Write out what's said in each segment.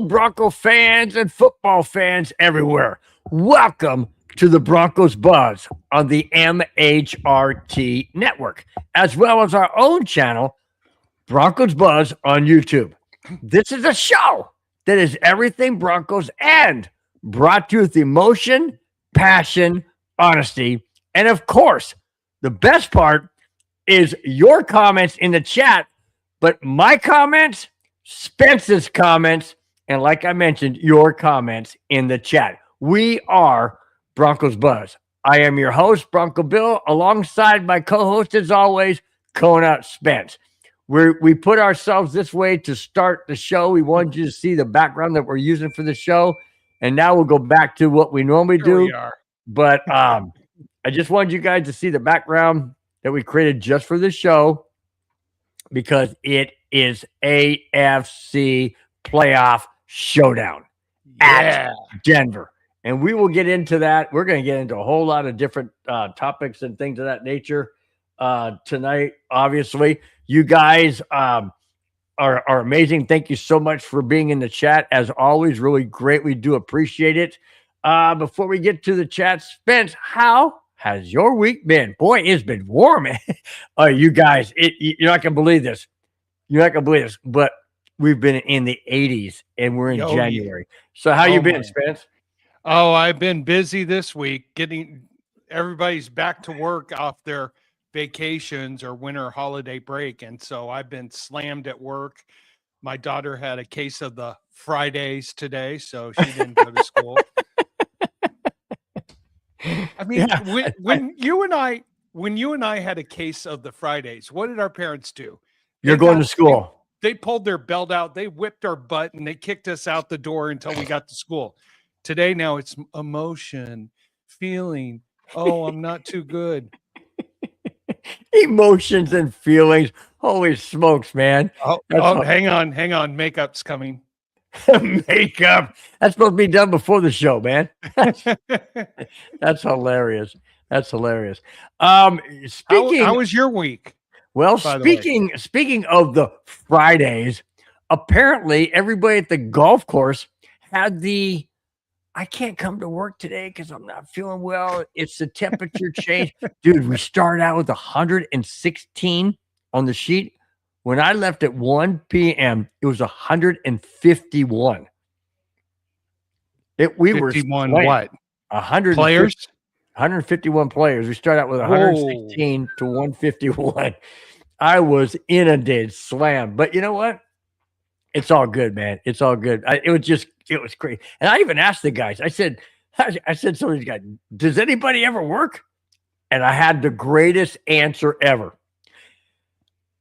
Bronco fans and football fans everywhere. Welcome to the Broncos Buzz on the MHRT network, as well as our own channel, Broncos Buzz on YouTube. This is a show that is everything Broncos and brought to you with emotion, passion, honesty, and of course, the best part is your comments in the chat, but my comments, Spence's comments, and like I mentioned, your comments in the chat. We are Broncos Buzz. I am your host, Bronco Bill, alongside my co-host, as always, Kona Spence. We put ourselves this way to start the show. We wanted you to see the background that we're using for the show, and now we'll go back to what we normally do. We are. But I just wanted you guys to see the background that we created just for this show because it is AFC playoff showdown at Denver. And we will get into that. We're going to get into a whole lot of different topics and things of that nature tonight. Obviously, you guys are amazing. Thank you so much for being in the chat. As always, really great. We do appreciate it. Before we get to the chat, Spence, how has your week been? Boy, it's been warm. You guys, you're not going to believe this. You're not going to believe this, but we've been in the 80s and we're in January. So how you been, Spence? Oh, I've been busy this week getting everybody's back to work off their vacations or winter holiday break. And so I've been slammed at work. My daughter had a case of the Fridays today, so she didn't go to school. I mean, when you and I had a case of the Fridays, what did our parents do? You're going to school. They pulled their belt out, they whipped our butt, and they kicked us out the door until we got to school. Today, now it's emotion, feeling. Oh, I'm not too good. Emotions and feelings. Holy smokes, man. Hang on. Makeup's coming. Makeup. That's supposed to be done before the show, man. That's hilarious. That's hilarious. Speaking, how was your week? Well, speaking of the Fridays, apparently everybody at the golf course had I can't come to work today because I'm not feeling well. It's the temperature change. Dude, we started out with 116 on the sheet. When I left at 1 p.m., it was 151. We were 51 what? 100 players? 151 players. We started out with 116 to 151. I was inundated, slammed. But you know what? It's all good, man. It's all good. It was great. And I even asked the guys, I said to some of these guys, does anybody ever work? And I had the greatest answer ever.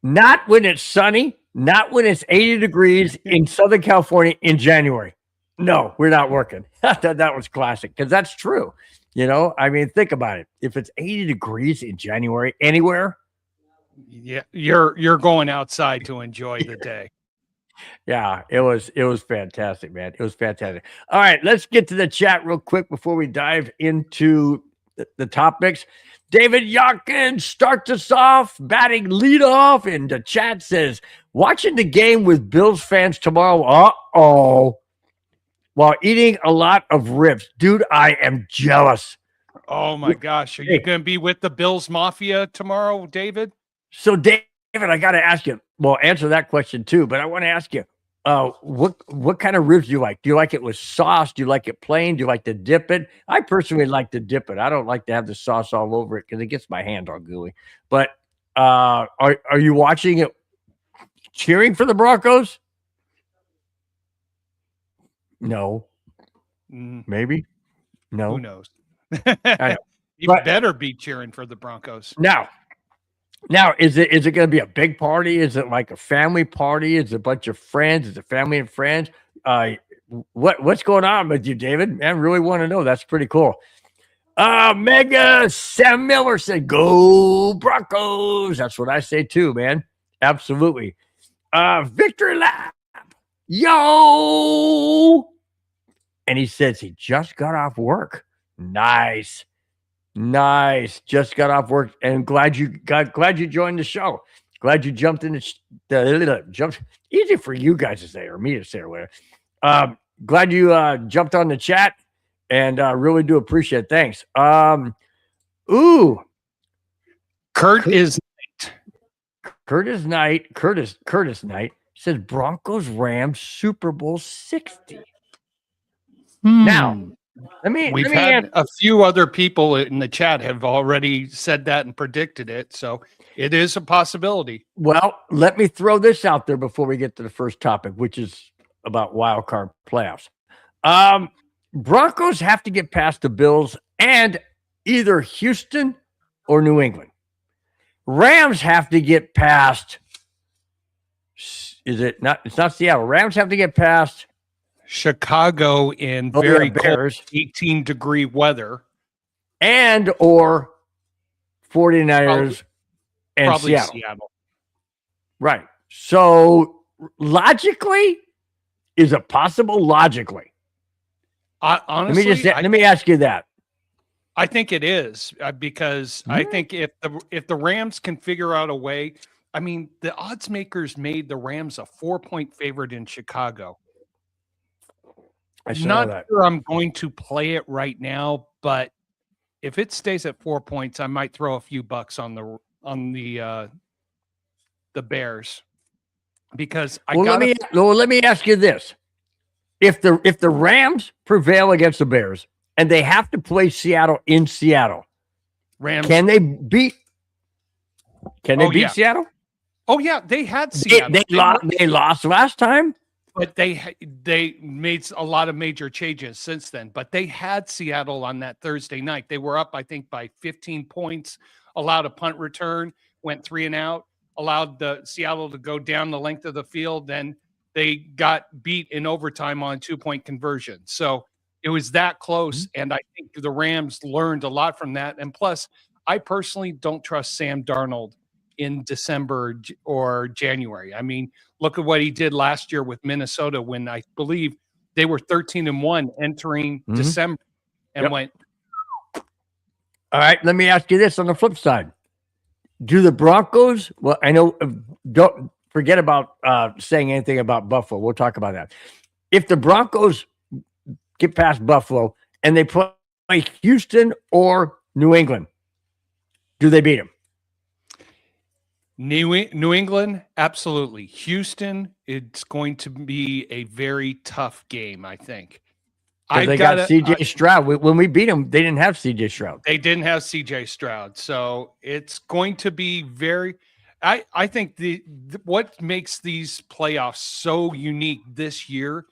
Not when it's sunny, not when it's 80 degrees in Southern California in January. No, we're not working. That was classic because that's true. You know, I mean, think about it. If it's 80 degrees in January anywhere. Yeah, you're going outside to enjoy the day. Yeah, it was fantastic, man. It was fantastic. All right, let's get to the chat real quick before we dive into the topics. David Yockins starts us off, batting leadoff, and the chat says, watching the game with Bills fans tomorrow. While eating a lot of ribs. Dude, I am jealous. Oh, my gosh. Are you going to be with the Bills Mafia tomorrow, David? So, David, I got to ask you. Well, answer that question, too. But I want to ask you, what kind of ribs do you like? Do you like it with sauce? Do you like it plain? Do you like to dip it? I personally like to dip it. I don't like to have the sauce all over it because it gets my hand all gooey. But are you watching it, cheering for the Broncos? No. Maybe. No. Who knows? I know. You better be cheering for the Broncos. Now, is it going to be a big party? Is it like a family party? Is it a bunch of friends? Is it family and friends? What's going on with you, David? Man, I really want to know. That's pretty cool. Mega Sam Miller said, "Go Broncos." That's what I say too, man. Absolutely. Victory lap. Yo. And he says he just got off work. Nice. Just got off work and glad you joined the show. Glad you jumped in jumped. Easy for you guys to say or me to say or whatever. Glad you jumped on the chat, and really do appreciate it. Thanks. Ooh, Curtis Knight says Broncos Rams Super Bowl 60. Now, We've had a few other people in the chat have already said that and predicted it, so it is a possibility. Well, let me throw this out there before we get to the first topic, which is about wild card playoffs. Broncos have to get past the Bills and either Houston or New England. Rams have to get past. Is it not? It's not Seattle. Rams have to get past Chicago in very cold 18-degree weather, and or 49ers and Seattle. Right. So logically, is it possible? Logically, honestly, let me ask you that. I think it is because I think if the Rams can figure out a way, I mean, the odds makers made the Rams a 4-point favorite in Chicago. I'm not sure I'm going to play it right now, but if it stays at 4 points, I might throw a few bucks on the Bears because let me ask you this: if the Rams prevail against the Bears and they have to play Seattle in Seattle, Rams can they beat Seattle? Oh yeah, they had Seattle. They lost last time. But they made a lot of major changes since then. But they had Seattle on that Thursday night. They were up, I think, by 15 points, allowed a punt return, went 3 and out, allowed the Seattle to go down the length of the field. Then they got beat in overtime on 2-point conversion. So it was that close. And I think the Rams learned a lot from that. And plus, I personally don't trust Sam Darnold in December or January. I mean, look at what he did last year with Minnesota when I believe they were 13-1 entering December and went. All right, let me ask you this on the flip side. Do the Broncos, well, I know, don't forget about saying anything about Buffalo. We'll talk about that. If the Broncos get past Buffalo and they play Houston or New England, do they beat them? New England, absolutely. Houston, it's going to be a very tough game, I think. They got C.J. Stroud. When we beat them, they didn't have C.J. Stroud. They didn't have C.J. Stroud. So it's going to be very – I think what makes these playoffs so unique this year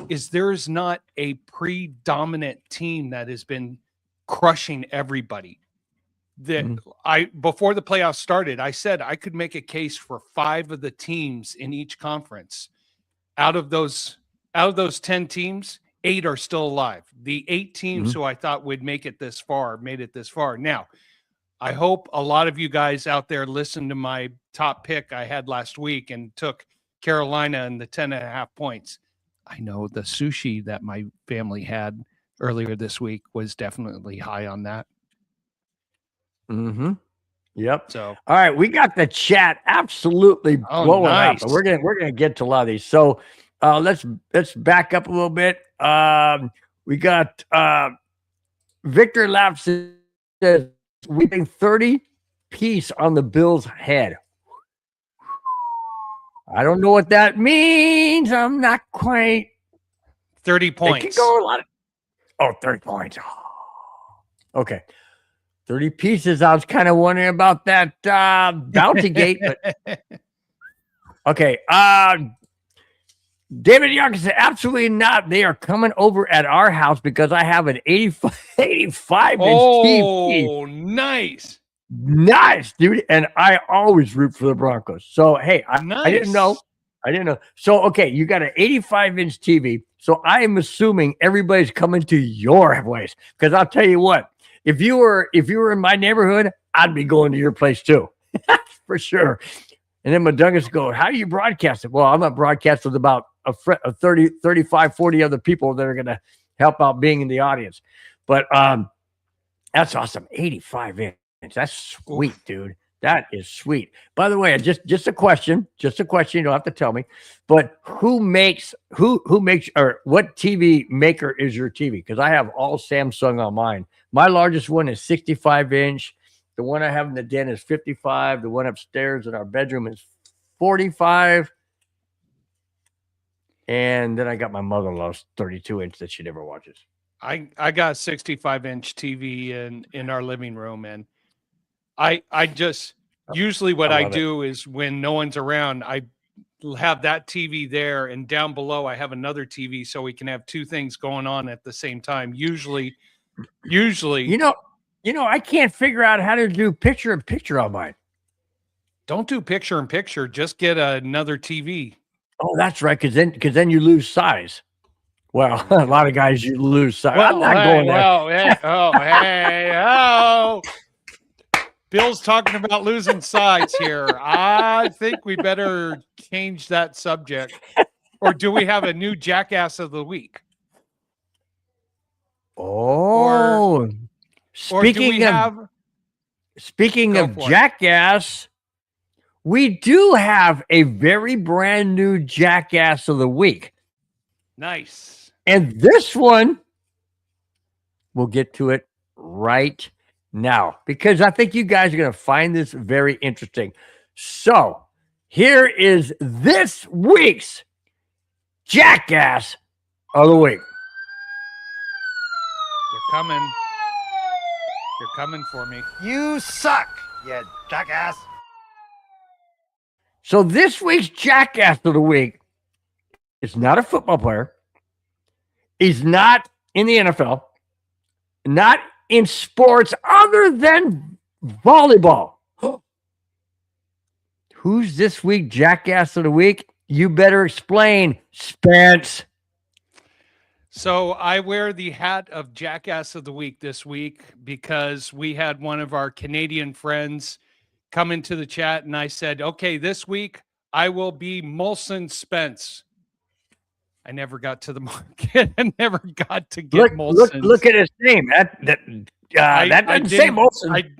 is there is not a predominant team that has been crushing everybody. Before the playoffs started, I said I could make a case for 5 of the teams in each conference. Out of those 10 teams, 8 are still alive. The 8 teams who I thought would make it this far made it this far. Now, I hope a lot of you guys out there listened to my top pick I had last week and took Carolina and the 10.5 points. I know the sushi that my family had earlier this week was definitely high on that. Yep. So, all right, we got the chat absolutely blowing up. And we're gonna get to a lot of these. So let's back up a little bit. We got Victor Lapp says we think 30 piece on the Bills' head. I don't know what that means. I'm not quite 30 points. It can go a lot of 30 points. Okay. 30 pieces. I was kind of wondering about that bounty gate. But okay. David Young said, absolutely not. They are coming over at our house because I have an 85-inch TV. Oh, nice. Nice, dude. And I always root for the Broncos. So, hey, I didn't know. So, okay, you got an 85-inch TV. So I am assuming everybody's coming to your place. Because I'll tell you what. If you were in my neighborhood, I'd be going to your place too, for sure. And then Madungus goes, how do you broadcast it? Well, I'm not broadcasting with about a 30, 35, 40 other people that are going to help out being in the audience. But that's awesome. 85 inch. That's sweet, dude. That is sweet. By the way, just a question. Just a question. You don't have to tell me. But who makes or what TV maker is your TV? Because I have all Samsung on mine. My largest one is 65-inch. The one I have in the den is 55. The one upstairs in our bedroom is 45. And then I got my mother-in-law's 32-inch that she never watches. I got a 65-inch TV in our living room, and I just usually what I do is when no one's around, I have that TV there, and down below I have another TV so we can have two things going on at the same time. Usually, you know, I can't figure out how to do picture in picture on mine. Don't do picture in picture. Just get another TV. Oh, that's right. Because then you lose size. Well, a lot of guys you lose size. Well, I'm not going there. Well, hey. Bill's talking about losing size here. I think we better change that subject. Or do we have a new jackass of the week? Oh, speaking of jackass, we do have a very brand new jackass of the week. Nice. And this one, we'll get to it right now because I think you guys are going to find this very interesting. So here is this week's jackass of the week. They're coming. You're coming for me. You suck, you jackass. So this week's jackass of the week is not a football player. He's not in the NFL, not in sports other than volleyball. Who's this week jackass of the week? You better explain, Spence. So I wear the hat of jackass of the week this week because we had one of our Canadian friends come into the chat and I said, okay, this week I will be Molson Spence. I never got to the market. I never got to get Molson. Look at his name. That doesn't say Molson. I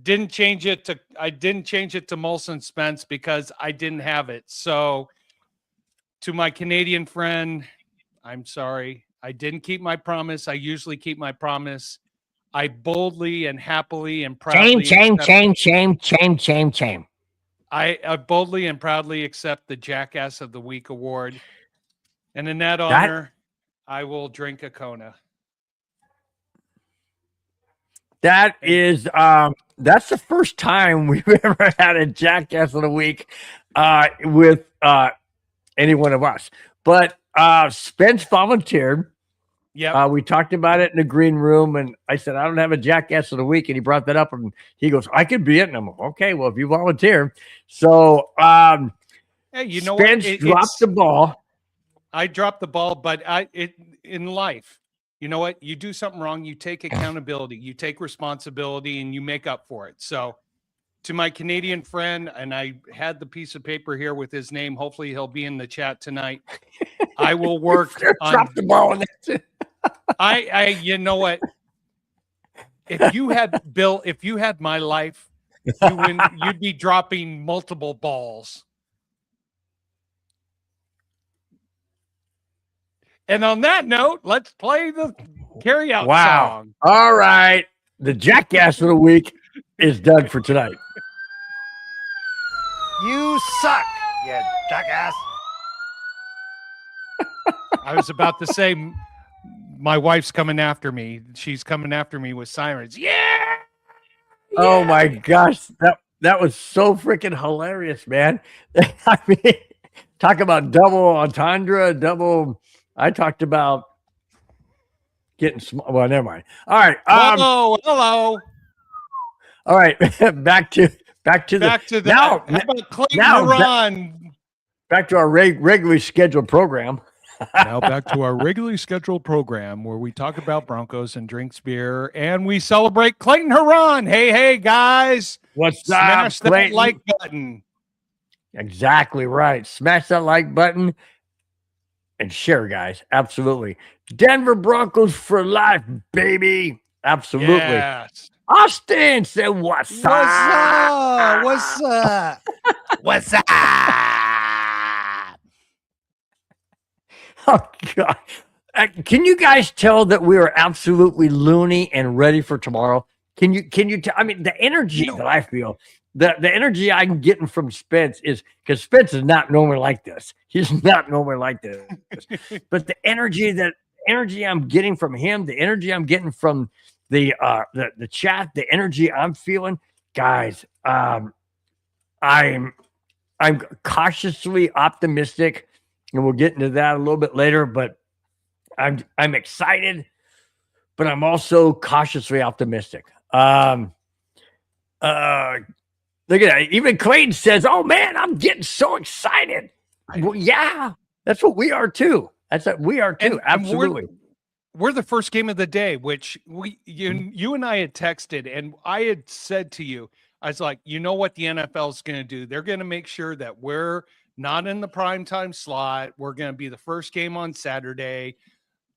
didn't change it to Molson Spence because I didn't have it. So to my Canadian friend, I'm sorry. I didn't keep my promise. I usually keep my promise. I boldly and happily and proudly shame. I boldly and proudly accept the Jackass of the Week award. And in that honor, I will drink a Kona. That is that's the first time we've ever had a Jackass of the Week with any one of us. But Spence volunteered. Yeah, we talked about it in the green room, and I said, I don't have a Jackass of the Week, and he brought that up, and he goes, I could be it. And I'm like, okay, well, if you volunteer. So hey, you know Spence what? dropped the ball. I dropped the ball, but in life, you know what? You do something wrong, you take accountability, you take responsibility, and you make up for it. So to my Canadian friend, and I had the piece of paper here with his name. Hopefully he'll be in the chat tonight. I will work on drop the ball in that. you know what? If you had my life, you'd be dropping multiple balls. And on that note, let's play the carry-out song. All right. The Jackass of the Week is done for tonight. You suck, you jackass. I was about to say, my wife's coming after me. She's coming after me with sirens. Yeah! Oh, my gosh. That was so freaking hilarious, man. I mean, talk about double entendre, I talked about getting small. Well, never mind. All right. Hello. All right. back to now. How about Clayton Huron? Back to our regularly scheduled program. Now back to our regularly scheduled program where we talk about Broncos and drinks beer and we celebrate Clayton Huron. Hey, guys. What's Smash up, Clayton? That like button. Exactly right. Smash that like button. And share, guys. Absolutely. Denver Broncos for life, baby. Absolutely. Yes. Austin said, "What's up? What's up? What's up? Oh God! Can you guys tell that we are absolutely loony and ready for tomorrow? Can you tell? I mean, the energy that I feel, the energy I'm getting from Spence is because Spence is not normally like this. He's not normally like this. But the energy I'm getting from him, the energy I'm getting from the chat, the energy I'm feeling, guys. I'm cautiously optimistic, and we'll get into that a little bit later. But I'm excited, but I'm also cautiously optimistic. Look at that. Even Clayton says, "Oh man, I'm getting so excited." Well, yeah, that's what we are too. That's what we are too. Absolutely. We're the first game of the day, which you and I had texted, and I had said to you, I was like, you know what the NFL is going to do? They're going to make sure that we're not in the primetime slot. We're going to be the first game on Saturday.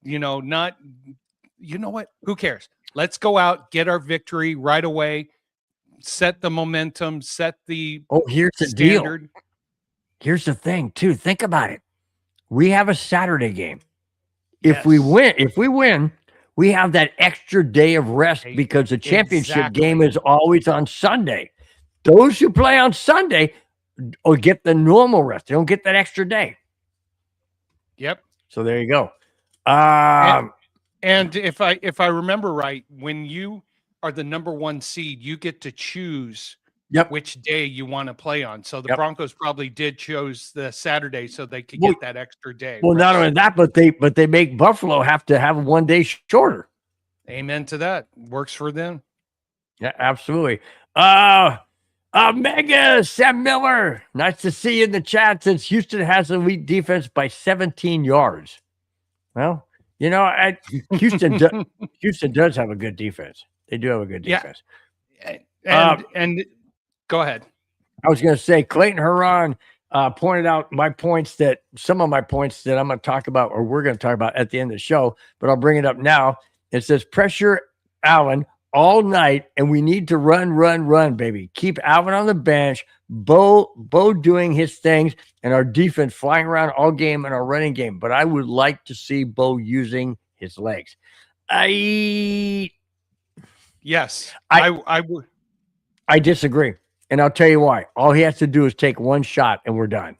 You know what? Who cares? Let's go out, get our victory right away, set the momentum, set the Here's the standard. deal. Here's the thing, too. Think about it. We have a Saturday game. If we win, we have that extra day of rest because the championship game is always on Sunday. Those who play on Sunday will get the normal rest. They don't get that extra day. Yep. So there you go. And if I remember right, when you are the number 1 seed, you get to choose which day you want to play on. So the Broncos probably did choose the Saturday so they could get that extra day. Well, not only that, but they make Buffalo have to have 1 day shorter. Amen to that. Works for them. Yeah, absolutely. Mega Sam Miller. Nice to see you in the chat. Since Houston has a elite defense by 17 yards. Well, you know, Houston does have a good defense. They do have a good defense. Yeah. And go ahead. I was going to say Clayton Huron pointed out some of my points that I'm going to talk about, or we're going to talk about at the end of the show, but I'll bring it up now. It says pressure Allen all night, and we need to run, baby. Keep Alvin on the bench, Bo doing his things, and our defense flying around all game in our running game. But I would like to see Bo using his legs. I disagree, and I'll tell you why. All he has to do is take one shot, and we're done.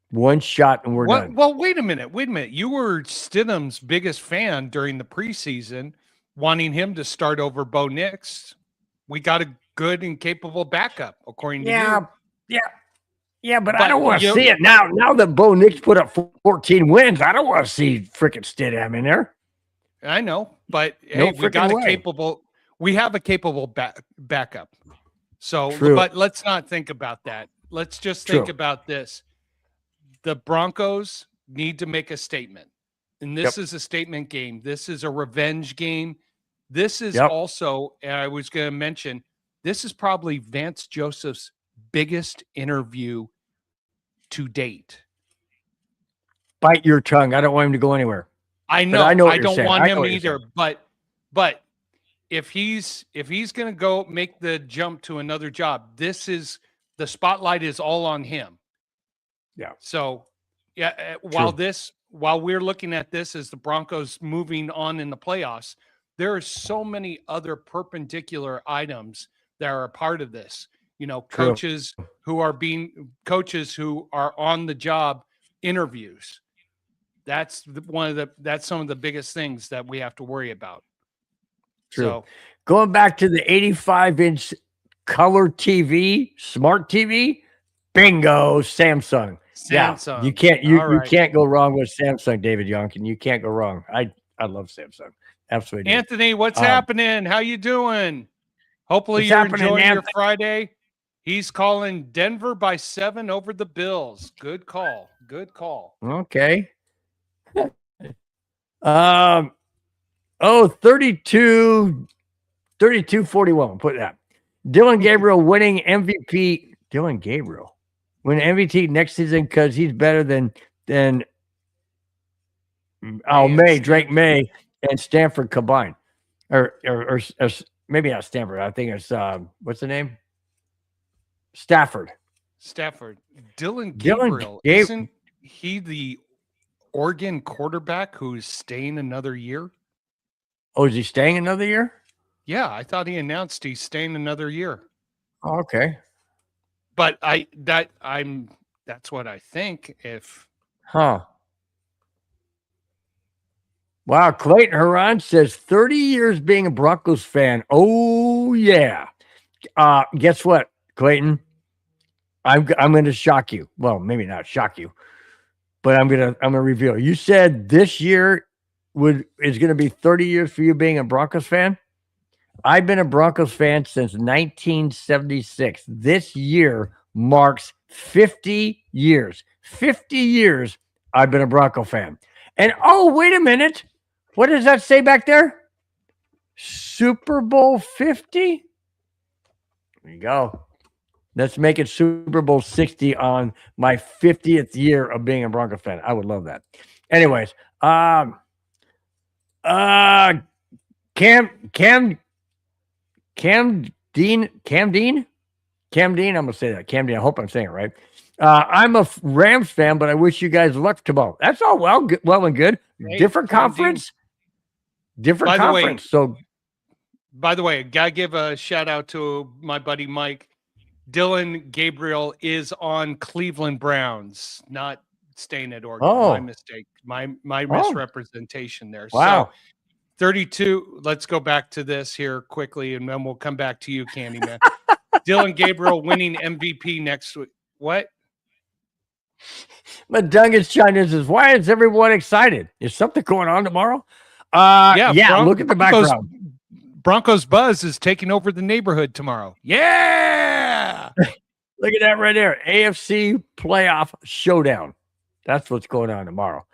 One shot, and we're done. Well, wait a minute. You were Stidham's biggest fan during the preseason, wanting him to start over Bo Nix. We got a good and capable backup, according to you. Yeah, but I don't want to see it now. Now that Bo Nix put up 14 wins, I don't want to see freaking Stidham in there. I know, but hey, we have a capable backup. So, but let's not think about that. Let's just think about this. The Broncos need to make a statement. And this is a statement game. This is a revenge game. This is also, and I was going to mention, this is probably Vance Joseph's biggest interview to date. Bite your tongue. I don't want him to go anywhere. I know. I don't want him either. But if he's going to go make the jump to another job, the spotlight is all on him. Yeah. So, while we're looking at this as the Broncos moving on in the playoffs, there are so many other perpendicular items that are a part of this. You know, coaches who are on the job interviews. That's some of the biggest things that we have to worry about. True. So, going back to the 85-inch color TV, smart TV, bingo, Samsung. Yeah, you can't go wrong with Samsung, David Youngkin. You can't go wrong. I love Samsung. Absolutely. Anthony, what's happening? How you doing? Hopefully you're enjoying your Friday. He's calling Denver by 7 over the Bills. Good call. Okay. 32-41. Put that. Dylan Gabriel winning MVP. Dylan Gabriel win MVP next season because he's better than Drake May, and Stanford combined. or maybe not Stanford. I think it's what's the name? Stafford. Dylan Dylan Gabriel. Gabe. Isn't he the Oregon quarterback who's staying another year? Oh, is he staying another year? Yeah, I thought he announced he's staying another year. Oh, okay. But that's what I think. Huh. Wow, Clayton Huron says 30 years being a Broncos fan. Oh yeah. Guess what, Clayton? I'm going to shock you. Well, maybe not shock you, but I'm going to reveal. You said this year is going to be 30 years for you being a Broncos fan. I've been a Broncos fan since 1976. This year marks 50 years. 50 years I've been a Bronco fan. And oh, wait a minute. What does that say back there? Super Bowl 50? There you go. Let's make it Super Bowl 60 on my 50th year of being a Bronco fan. I would love that. Anyways, Cam Dean, I'm gonna say that. Cam Dean, I hope I'm saying it right. I'm a Rams fan, but I wish you guys luck tomorrow. That's all well and good. Hey, Different Cam conference. Different By the way- conference. So By the way, gotta give a shout out to my buddy Mike. Dylan Gabriel is on Cleveland Browns, not staying at Oregon. Oh. My mistake. My misrepresentation there. Wow. So 32. Let's go back to this here quickly, and then we'll come back to you, Candyman. Dylan Gabriel winning MVP next week. What? Madungus chimed in says, "Why is everyone excited? Is something going on tomorrow?" Yeah. Look at the background. Broncos Buzz is taking over the neighborhood tomorrow. Yeah. Look at that right there. AFC playoff showdown. That's what's going on tomorrow.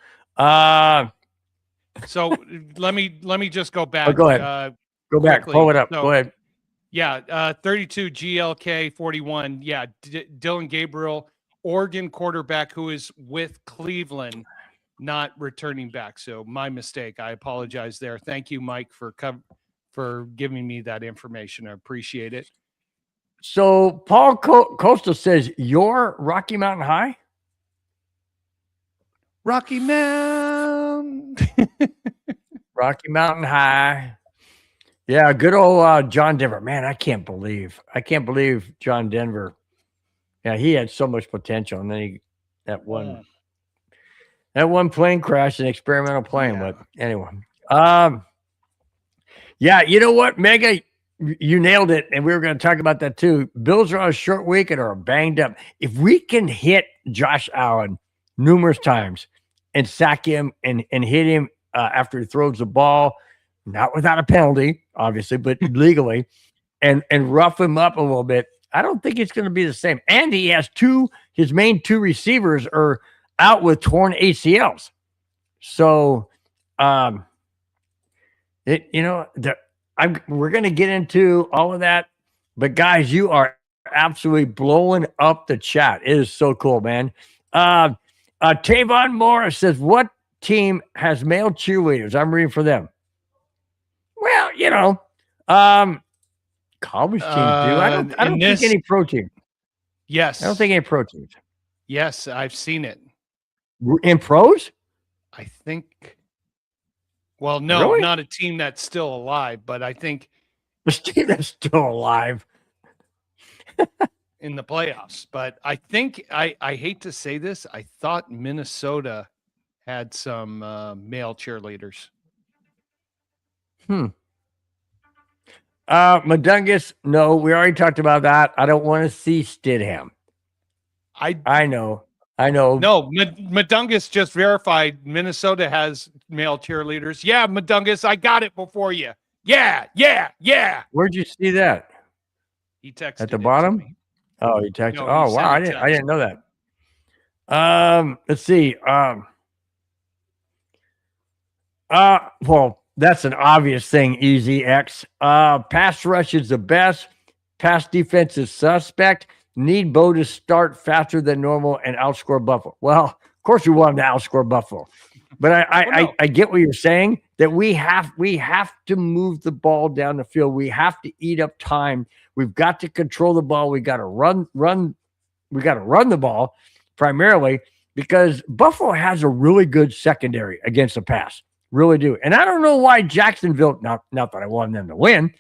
So let me just go back. Go ahead. Go back. quickly. Pull it up. So- Go ahead. Yeah, 32 GLK 41. Yeah, Dylan Gabriel, Oregon quarterback who is with Cleveland, not returning back. So my mistake. I apologize there. Thank you, Mike, for giving me that information. I appreciate it. So Paul Costa says, "You're Rocky Mountain High." Rocky Mountain. Rocky Mountain High. Yeah, good old John Denver. Man, I can't believe John Denver. Yeah, he had so much potential, and then that one plane crashed, an experimental plane. Yeah. But anyway, yeah, you know what, Mega, you nailed it, and we were going to talk about that too. Bills are on a short week and are banged up. If we can hit Josh Allen numerous times and sack him and hit him after he throws the ball, not without a penalty, obviously, but legally, and rough him up a little bit, I don't think it's going to be the same. And he has his main two receivers are out with torn ACLs. So, we're going to get into all of that, but guys, you are absolutely blowing up the chat. It is so cool, man. Tavon Morris says, "What team has male cheerleaders?" I'm reading for them. Well, college teams do. I don't think any pro team. Yes. I don't think any pro teams. Yes, I've seen it. In pros? I think. Well, no, Really? not a team that's still alive, but I think The team that's still alive. in the playoffs. But I think I hate to say this, I thought Minnesota had some male cheerleaders. Madungus, no, we already talked about that. I don't want to see Stidham. I know. No, Madungus just verified Minnesota has male cheerleaders. Yeah, Madungus, I got it before you. Yeah. Where'd you see that? He texted At the it to bottom? me. Oh, you texted. No, he Oh, sent wow. a I didn't know that. Let's see. Well, that's an obvious thing, Easy X. Pass rush is the best. Pass defense is suspect. Need Bo to start faster than normal and outscore Buffalo. Well, of course we want him to outscore Buffalo. But no. I get what you're saying, that we have to move the ball down the field. We have to eat up time. We've got to control the ball. We got to run. We got to run the ball primarily, because Buffalo has a really good secondary against the pass. Really do. And I don't know why Jacksonville, not that I wanted them to win,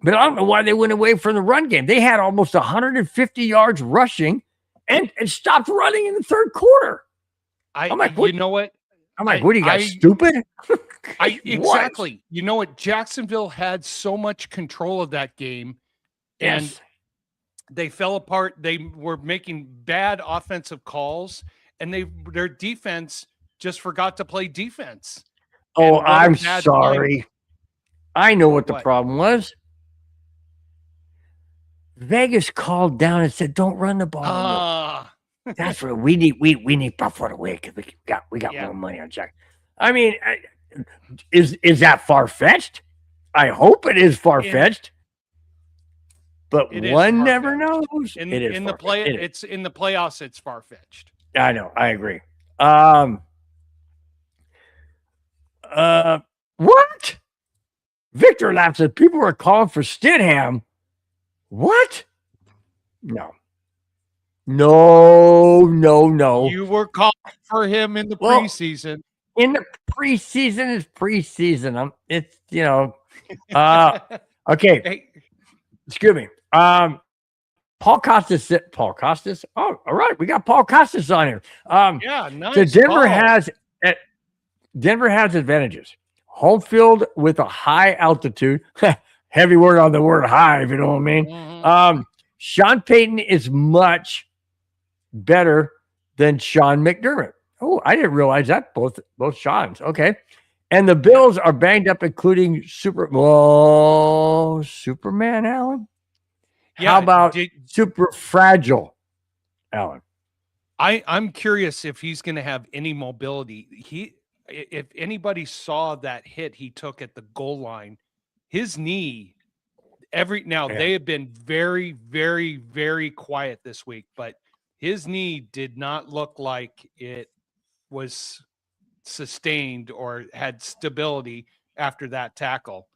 but I don't know why they went away from the run game. They had almost 150 yards rushing and stopped running in the third quarter. I'm like, what? You know what? I'm like, what do you got, stupid? Exactly. You know what? Jacksonville had so much control of that game, and they fell apart. They were making bad offensive calls, and their defense just forgot to play defense. Oh, I'm sorry. Time. I know what the problem was. Vegas called down and said, "Don't run the ball." That's what we need. We need Buffalo to win, because we got more money on Jack. I mean, is that far fetched? I hope it is far fetched, but one never knows. It's in the playoffs. It's far fetched. I know. I agree. What? Victor laughs at people are calling for Stidham. What? No. You were calling for him in the preseason. In the preseason is preseason. It's okay. Hey. Excuse me. Paul Costas. Oh, all right. We got Paul Costas on here. Nice. So Denver has advantages. Home field with a high altitude. Heavy word on the word high, if you know what I mean. Mm-hmm. Sean Payton is much better than Sean McDermott. Oh, I didn't realize that. Both Sean's. Okay. And the Bills are banged up, including Superman, Alan? Yeah, how about super fragile, Alan? I'm curious if he's going to have any mobility. If anybody saw that hit he took at the goal line, his knee, they have been very, very, very quiet this week, but his knee did not look like it was sustained or had stability after that tackle.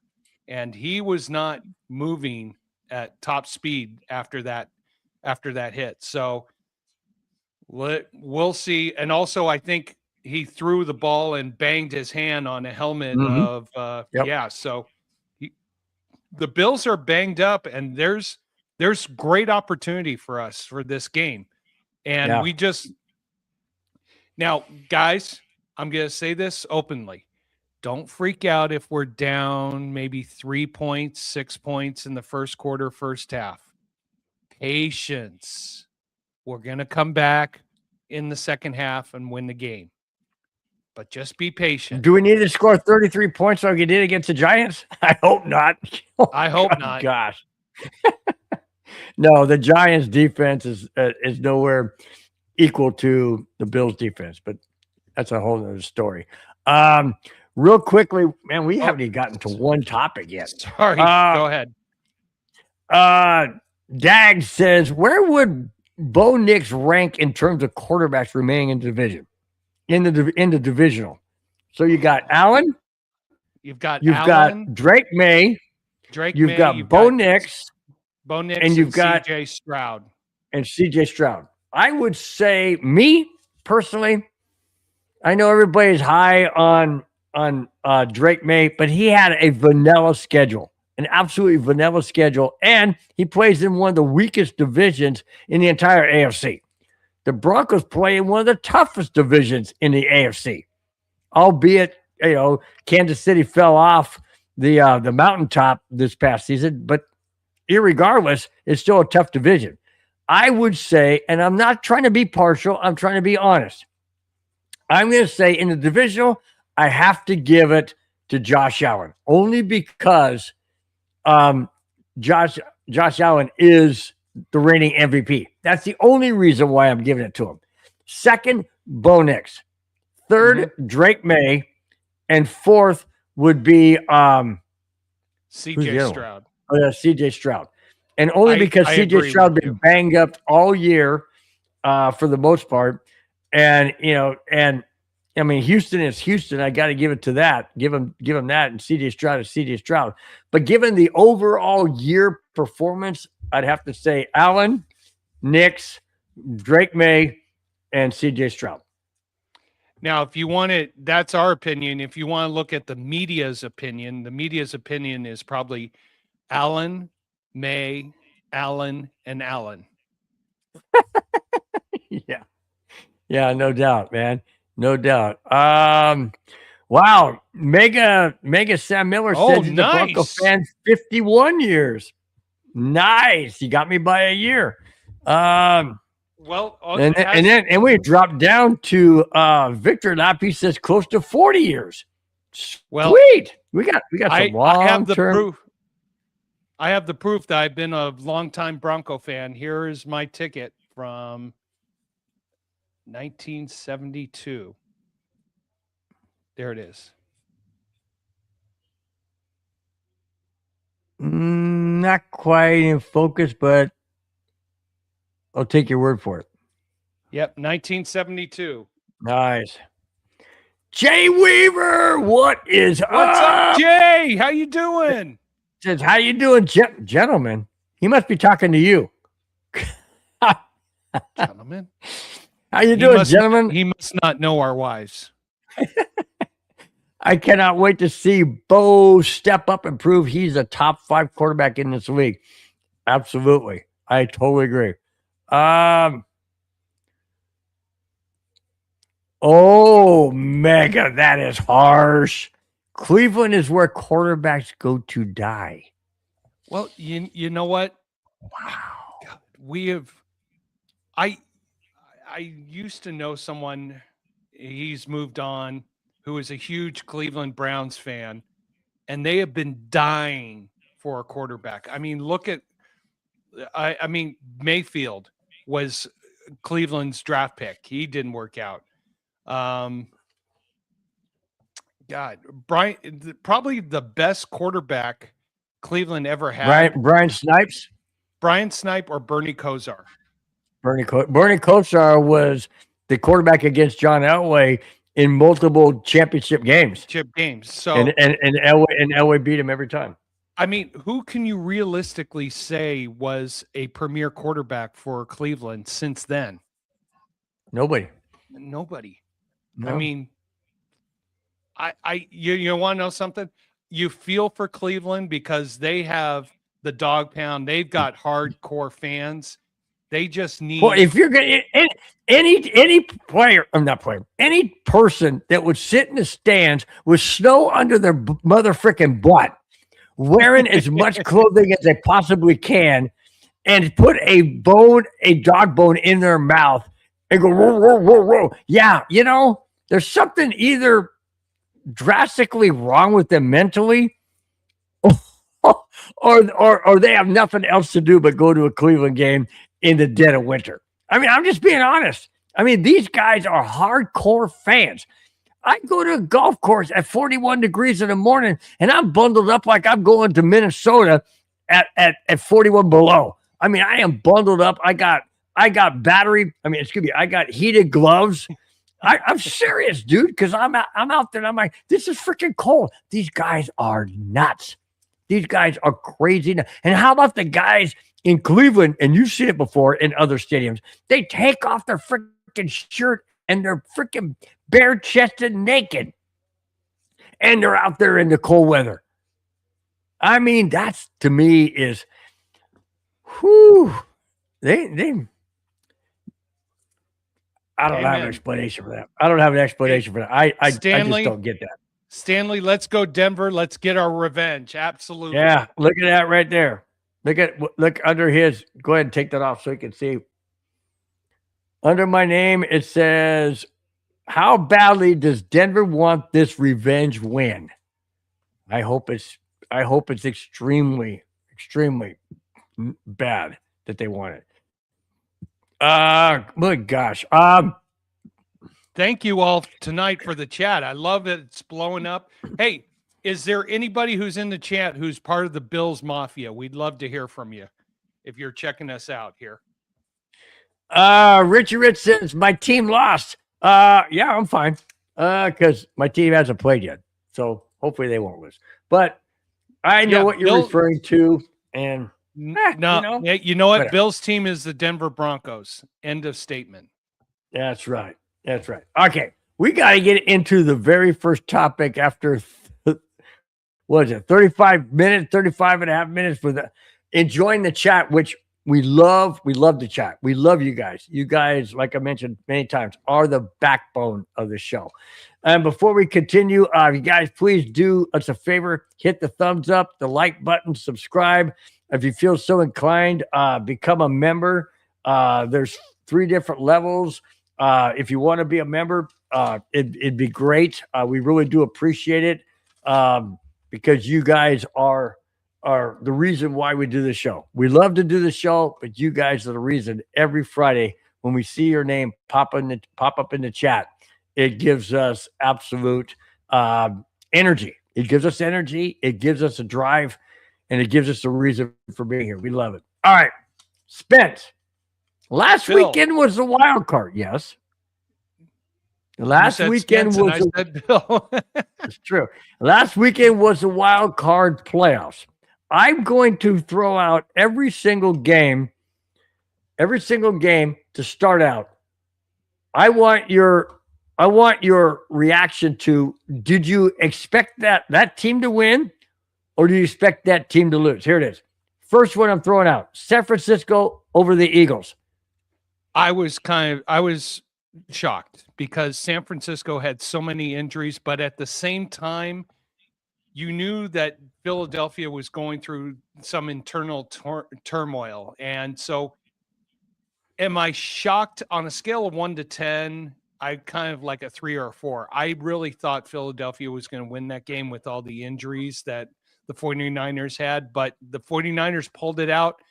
And he was not moving at top speed after that hit. So we'll see. And also, I think he threw the ball and banged his hand on a helmet So the Bills are banged up, and there's great opportunity for us for this game. And now, guys, I'm going to say this openly. Don't freak out if we're down maybe 3 points, 6 points in the first quarter, first half. Patience. We're going to come back in the second half and win the game. But just be patient. Do we need to score 33 points like we did against the Giants? I hope not. I hope not. Gosh. No, the Giants defense is nowhere equal to the Bills defense, but that's a whole other story. Real quickly, man, we haven't even gotten to one topic yet. Sorry, go ahead. Dag says, where would Bo Nix rank in terms of quarterbacks remaining in the division? In the divisional. So you got Allen. You've got Drake May. You've got Bo Nix. And you've got CJ Stroud. And CJ Stroud. I would say, me personally, I know everybody's high on Drake May, but he had a vanilla schedule, an absolutely vanilla schedule, and he plays in one of the weakest divisions in the entire AFC. The Broncos play in one of the toughest divisions in the AFC, albeit Kansas City fell off the mountaintop this past season, but irregardless, it's still a tough division. I would say, and I'm not trying to be partial, I'm trying to be honest. I'm going to say in the divisional, I have to give it to Josh Allen, only because Josh Allen is the reigning MVP. That's the only reason why I'm giving it to him. Second, Bo Nix. Third, Drake May. And fourth would be CJ Stroud. Oh, yeah, CJ Stroud. And only because CJ Stroud been banged up all year for the most part. And, and I mean, Houston is Houston. I got to give it to that. Give him that. And CJ Stroud is CJ Stroud. But given the overall year performance, I'd have to say Allen, Nix, Drake May, and CJ Stroud. Now, if you want it, that's our opinion. If you want to look at the media's opinion is probably Allen, May, Allen, and Allen. Yeah. Yeah, no doubt, man. No doubt. Wow. Mega Sam Miller says he's a Bronco fan 51 years. Nice. You got me by a year. Well, and we dropped down to Victor Lappy says close to 40 years. Well, sweet. We got some long I have the term. proof. I have the proof that I've been a longtime Bronco fan. Here is my ticket from 1972. There it is. Not quite in focus, but I'll take your word for it. Yep, 1972. Nice. Jay Weaver, what's up, Jay? How you doing? Says, how you doing, gentlemen? He must be talking to you. Gentlemen? How you doing, gentlemen? He must not know our wives. I cannot wait to see Bo step up and prove he's a top 5 quarterback in this league. Absolutely. I totally agree. Oh, Mega, that is harsh. Cleveland is where quarterbacks go to die. Well, you know what? Wow. God, we have I used to know someone, he's moved on, who is a huge Cleveland Browns fan, and they have been dying for a quarterback. I mean, look at I mean, Mayfield was Cleveland's draft pick. He didn't work out. God, probably the best quarterback Cleveland ever had. Brian Snipes? Brian Snipe or Bernie Kosar? Bernie Kosar was the quarterback against John Elway in multiple championship games. So and Elway beat him every time. I mean, who can you realistically say was a premier quarterback for Cleveland since then? Nobody. No. I mean, you want to know something? You feel for Cleveland because they have the dog pound. They've got hardcore fans. They just need. Well, if you're going to any player, I'm not player, any person that would sit in the stands with snow under their mother freaking butt, wearing as much clothing as they possibly can, and put a dog bone in their mouth and go, whoa, whoa, whoa, whoa. Yeah, you know, there's something either drastically wrong with them mentally, or they have nothing else to do but go to a Cleveland game in the dead of winter. I mean, I'm just being honest. I mean, these guys are hardcore fans. I go to a golf course at 41 degrees in the morning, and I'm bundled up like I'm going to Minnesota at 41 below. I mean, I am bundled up. I got battery. I mean, excuse me. I got heated gloves. I'm serious, dude, because I'm out there and I'm like, this is freaking cold. These guys are nuts. These guys are crazy. And how about the guys in Cleveland? And you've seen it before in other stadiums. They take off their freaking shirt and they're freaking bare-chested naked. And they're out there in the cold weather. I mean, that's, to me, is, whew, they I don't have an explanation for that. I I just don't get that. Stanley, let's go Denver. Let's get our revenge. Absolutely. Yeah, look at that right there. Look under his. Go ahead and take that off so you can see. Under my name, it says, how badly does Denver want this revenge win? I hope it's extremely, extremely bad that they want it. My gosh. Thank you all tonight for the chat. I love it. It's blowing up. Hey, is there anybody who's in the chat who's part of the Bills Mafia? We'd love to hear from you if you're checking us out here. Richie Rich says, my team lost. Yeah, I'm fine. Because my team hasn't played yet, so hopefully they won't lose. But I know Yeah, what you're referring to, and no, you know what? whatever. Bill's team is the Denver Broncos. End of statement. That's right. That's right. Okay, we got to get into the very first topic after what is it, 35 minutes, 35 and a half minutes for the enjoying the chat, which we love. We love the chat. We love you guys. You guys, like I mentioned many times, are the backbone of the show. And before we continue, you guys, please do us a favor, hit the thumbs up, the like button, subscribe. If you feel so inclined, become a member. There's 3 different levels. If you want to be a member, it'd be great. We really do appreciate it. Because you guys are the reason why we do the show. We love to do the show, but you guys are the reason every Friday when we see your name pop up in the chat, it gives us absolute energy. It gives us energy. It gives us a drive, and it gives us a reason for being here. We love it. All right, Spence. Last weekend was the wild card. Yes. Last weekend was. I said Bill. It's true. Last weekend was the wild card playoffs. I'm going to throw out every single game to start out. I want your reaction to, did you expect that team to win, or do you expect that team to lose? Here it is. First one I'm throwing out: San Francisco over the Eagles. I was shocked because San Francisco had so many injuries, but at the same time, you knew that Philadelphia was going through some internal turmoil. And so am I shocked? On a scale of 1 to 10? I kind of like a 3 or a 4. I really thought Philadelphia was going to win that game with all the injuries that the 49ers had, but the 49ers pulled it out,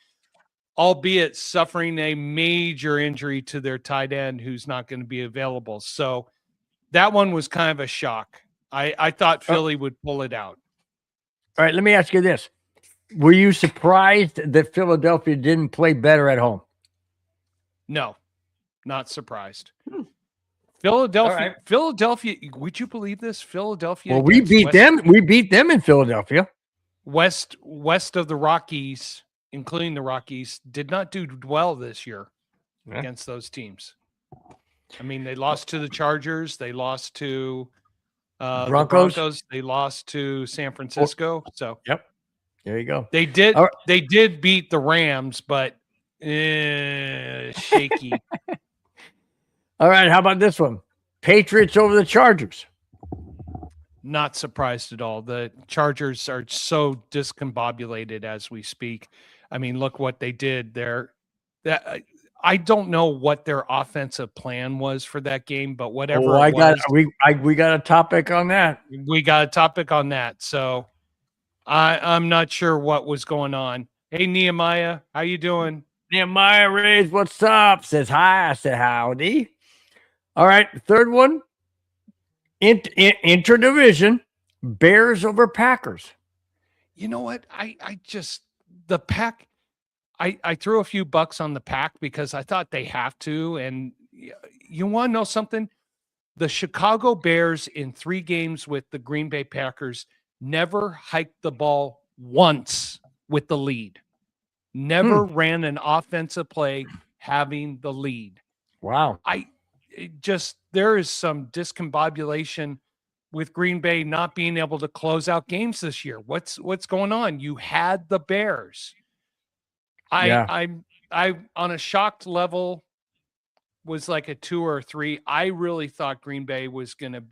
albeit suffering a major injury to their tight end who's not going to be available. So that one was kind of a shock. I thought Philly would pull it out. All right, let me ask you this. Were you surprised that Philadelphia didn't play better at home? No, not surprised. Philadelphia, would you believe this? Philadelphia. Well, we beat them. We beat them in Philadelphia. West of the Rockies, including the Rockies, did not do well this year against those teams. I mean, they lost to the Chargers. They lost to the Broncos. They lost to San Francisco. So, yep, there you go. They did. Right. They did beat the Rams, but shaky. All right, how about this one? Patriots over the Chargers. Not surprised at all. The Chargers are so discombobulated as we speak. I mean, look what they did there. I don't know what their offensive plan was for that game, but whatever. We got a topic on that. We got a topic on that. So I'm not sure what was going on. Hey, Nehemiah, how you doing? Nehemiah Reyes, what's up? Says hi. I said howdy. All right, third one. Interdivision, Bears over Packers. You know what? The Pack. I threw a few bucks on the Pack because I thought they have to. And you want to know something? The Chicago Bears in 3 games with the Green Bay Packers never hiked the ball once with the lead. Never ran an offensive play having the lead. Wow. There is some discombobulation with Green Bay not being able to close out games this year. What's going on? You had the Bears. I'm on a shocked level was like a 2 or a 3. I really thought Green Bay was going to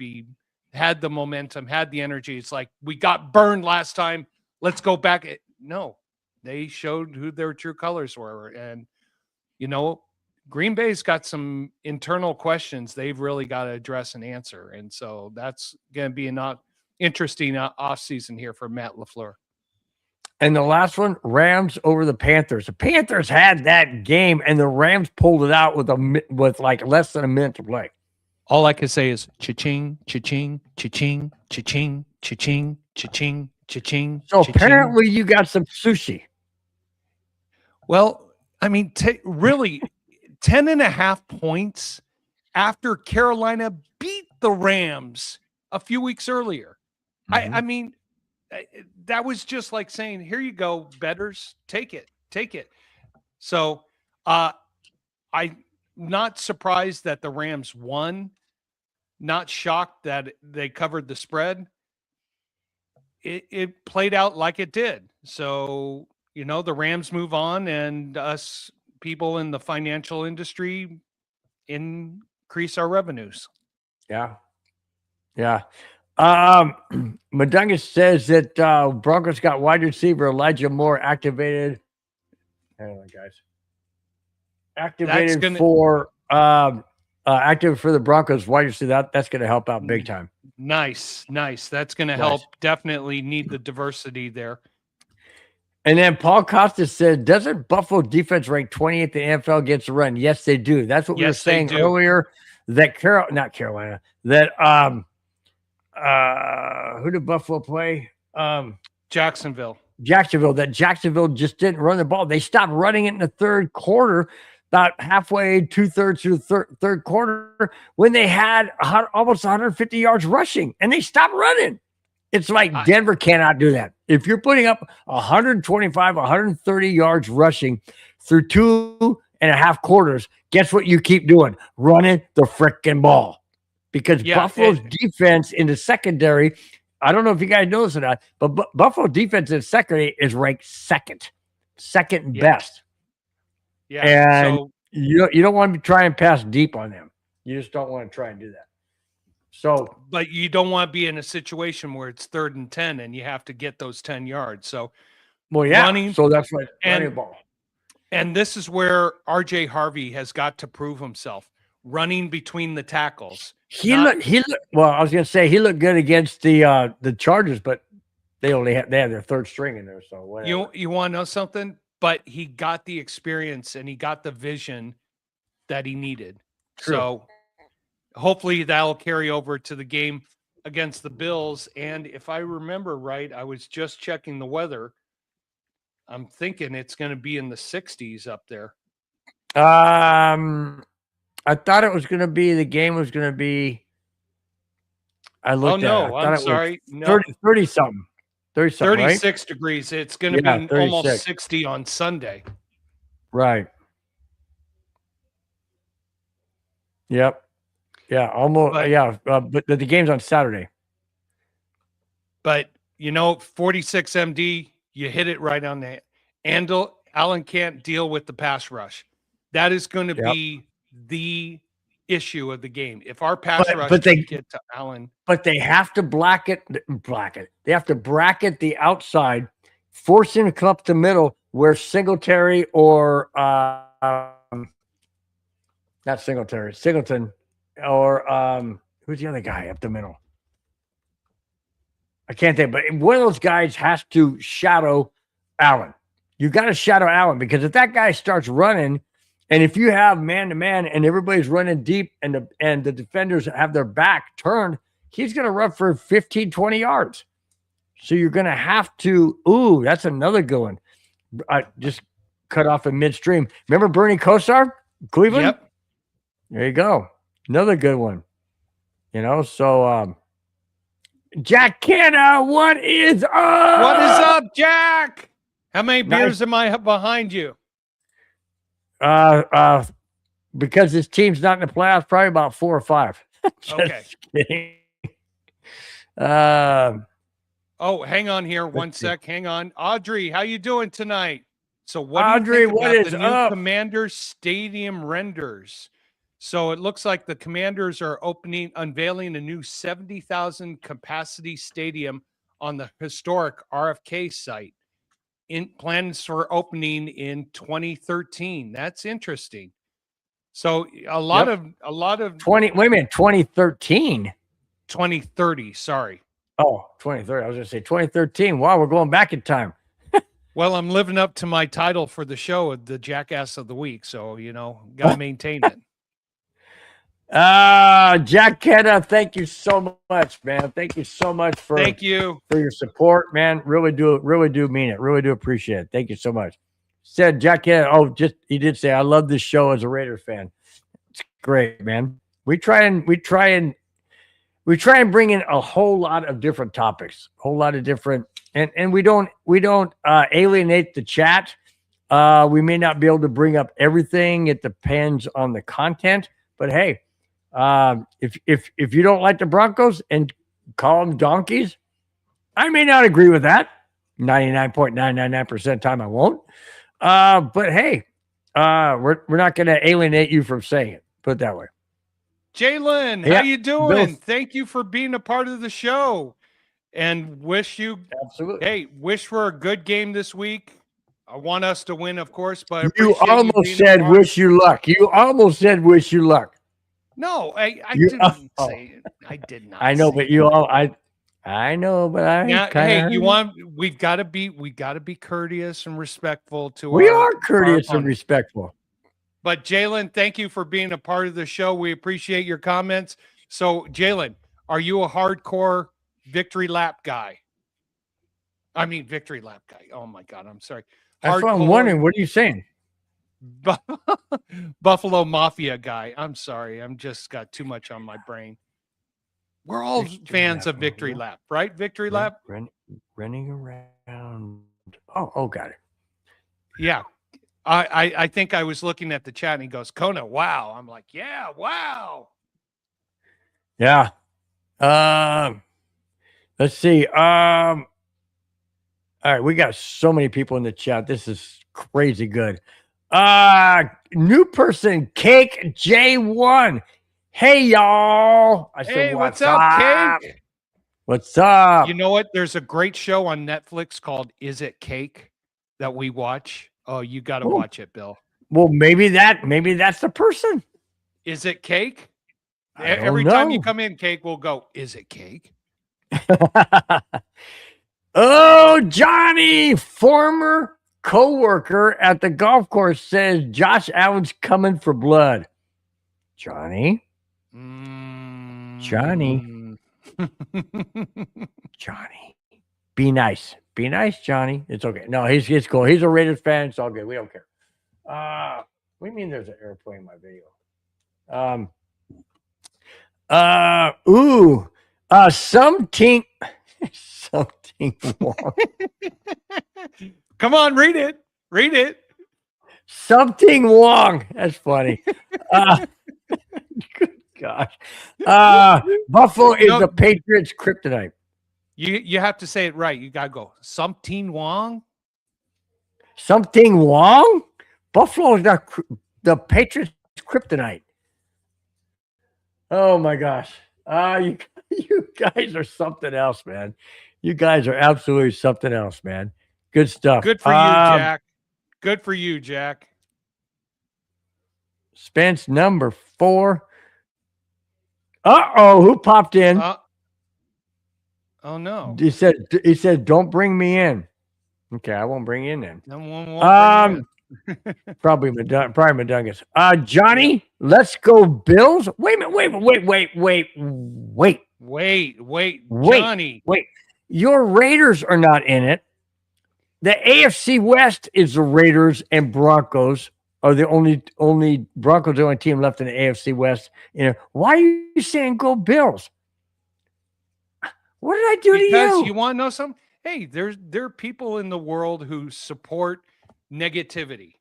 had the momentum, had the energy. It's like, we got burned last time. Let's go back. No, they showed who their true colors were. And, Green Bay's got some internal questions they've really got to address and answer. And so that's going to be an interesting offseason here for Matt LaFleur. And the last one, Rams over the Panthers. The Panthers had that game, and the Rams pulled it out with like less than a minute to play. All I can say is cha-ching, cha-ching, cha-ching, cha-ching, cha-ching, cha-ching, cha-ching. So apparently you got some sushi. Well, I mean, really 10.5 points after Carolina beat the Rams a few weeks earlier. I mean, that was just like saying, here you go, bettors, take it. So I'm not surprised that the Rams won, not shocked that they covered the spread. It played out like it did. So, the Rams move on, and us people in the financial industry increase our revenues. Yeah. Madungus says that Broncos got wide receiver Elijah Moore activated. Hang on, guys. Activated for the Broncos wide receiver. That's going to help out big time. Nice. That's going to help. Definitely need the diversity there. And then Paul Costa said, doesn't Buffalo defense rank 28th in the NFL against the run? Yes, they do. That's what we were saying earlier. That not Carolina. That who did Buffalo play? Jacksonville. That Jacksonville just didn't run the ball. They stopped running it in the third quarter, about halfway, 2/3 through the third quarter, when they had almost 150 yards rushing, and they stopped running. It's like Denver cannot do that. If you're putting up 125, 130 yards rushing through 2.5 quarters, guess what you keep doing? Running the frickin' ball. Because Buffalo's defense in the secondary, I don't know if you guys know this or not, but Buffalo defense in the secondary is ranked second best. Yeah. And you don't want to try and pass deep on them. You just don't want to try and do that. So, but you don't want to be in a situation where it's 3rd and 10 and you have to get those 10 yards. So, running, so that's right. Running ball. And this is where RJ Harvey has got to prove himself, running between the tackles. Well, I was going to say he looked good against the Chargers, but they had their third string in there. So whatever. You want to know something? But he got the experience and he got the vision that he needed. True. So hopefully that'll carry over to the game against the Bills. And if I remember right, I was just checking the weather. I'm thinking it's going to be in the 60s up there. I thought it was going to be, the game was going to be, I'm sorry. 30 something. 36 right? degrees. It's going to be 36. Almost 60 on Sunday. Right. Yep. Yeah, almost. But the game's on Saturday. But 46 MD, you hit it right on the handle. Allen can't deal with the pass rush. That is going to be the issue of the game. If our pass rush can get to Allen, but they have to bracket. They have to bracket the outside, force him to come up the middle where Singletary or not Singletary, Singleton, or who's the other guy up the middle? I can't think, but one of those guys has to shadow Allen. You got to shadow Allen, because if that guy starts running, and if you have man-to-man and everybody's running deep and the defenders have their back turned, he's going to run for 15, 20 yards. So you're going to have to, that's another good one. I just cut off in midstream. Remember Bernie Kosar, Cleveland? Yep. There you go. Another good one. So Jack Canna, what is up? What is up, Jack? How many beers am I behind you? Because this team's not in the playoffs, probably about 4 or 5. Okay. Kidding. Hang on here. One sec. Hang on. Audrey, how you doing tonight? So what Audrey, do you think what about is the new up? Commanders Stadium renders? So it looks like the Commanders are unveiling a new 70,000 capacity stadium on the historic RFK site. In plans for opening in 2013. That's interesting. So a lot of 2013. 2030. Sorry. Oh, 2030. I was going to say 2013. Wow, we're going back in time. Well, I'm living up to my title for the show, the Jackass of the Week. So got to maintain it. Jack Kenna, thank you so much, man. Thank you so much for your support, man. Really do mean it. Really do appreciate it. Thank you so much. Said Jack Kenna. He did say, I love this show as a Raider fan. It's great, man. We try and we try and bring in a whole lot of different topics, a whole lot of different, and we don't alienate the chat. We may not be able to bring up everything. It depends on the content. But hey, if you don't like the Broncos and call them donkeys, I may not agree with that. 99.999% of the time I won't. But hey, we're not going to alienate you from saying it. Put it that way. Jalen, Yeah, how you doing? Bill. Thank you for being a part of the show, and wish for a good game this week. I want us to win, of course, but I You appreciate almost being said a part. wish you luck. You almost said wish you luck. No, I You- didn't say it. I did not. I know, say but it. you all I know, but I Now, kind hey, of we gotta be courteous and respectful to we our are courteous and opponents. respectful. But Jalen, thank you for being a part of the show. We appreciate your comments. So, Jalen, are you a hardcore victory lap guy? I mean, victory lap guy. Oh my God, I'm sorry. That's what I'm Hardcore wondering. What are you saying? Buffalo Mafia guy. I'm sorry. I'm just got too much on my brain. We're all Victory fans lap, of victory yeah. lap, right? Victory lap. Running around. Oh, got it. Yeah. I think I was looking at the chat and he goes, Kona, wow. I'm like, yeah, wow. Yeah. Let's see. All right, we got so many people in the chat. This is crazy good. New person, Cake J1. Hey y'all. I Hey, said, what's up, Cake? What's up? You know what? There's a great show on Netflix called Is It Cake that we watch. Oh, you got to watch it, Bill. Well, maybe that's the person. Is it cake? I don't Every time you know. come in, Cake will go, is it cake? Oh, Johnny, former co-worker at the golf course, says Josh Allen's coming for blood. Johnny. Johnny. Be nice. Be nice, Johnny. It's okay. No, he's cool. He's a Raiders fan. It's all good. We don't care. What do you mean there's an airplane in my video? Something wrong. Come on, read it. Read it. Something wrong. That's funny. Good gosh. Buffalo is the Patriots' kryptonite. You have to say it right. You gotta go. Something wrong. Something wrong? Buffalo is not the Patriots' kryptonite. Oh my gosh. You guys are something else, man. You guys are absolutely something else, man. Good stuff. Good for you, Jack. Good for you, Jack. Spence number 4. Uh-oh, who popped in? Oh no. He said, don't bring me in. Okay, I won't bring you in then. Probably Madungus. Johnny, let's go Bills. Wait a minute. Wait. Johnny. Wait. Your Raiders are not in it. The AFC West is the Raiders and Broncos are the only Broncos are the only team left in the AFC West. Why are you saying go Bills? What did I do to you? Because you want to know something? Hey, there are people in the world who support negativity.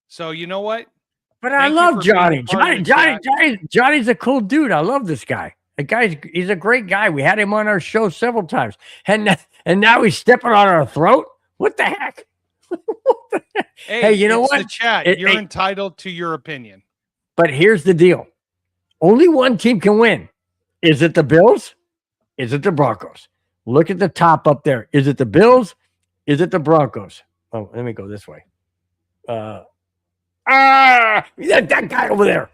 So you know what? But I love Johnny. Johnny's a cool dude. I love this guy. He's a great guy. We had him on our show several times. And now he's stepping on our throat. What the heck? Hey, you know what? The chat. You're entitled to your opinion. But here's the deal. Only one team can win. Is it the Bills? Is it the Broncos? Look at the top up there. Is it the Bills? Is it the Broncos? Oh, let me go this way. That guy over there.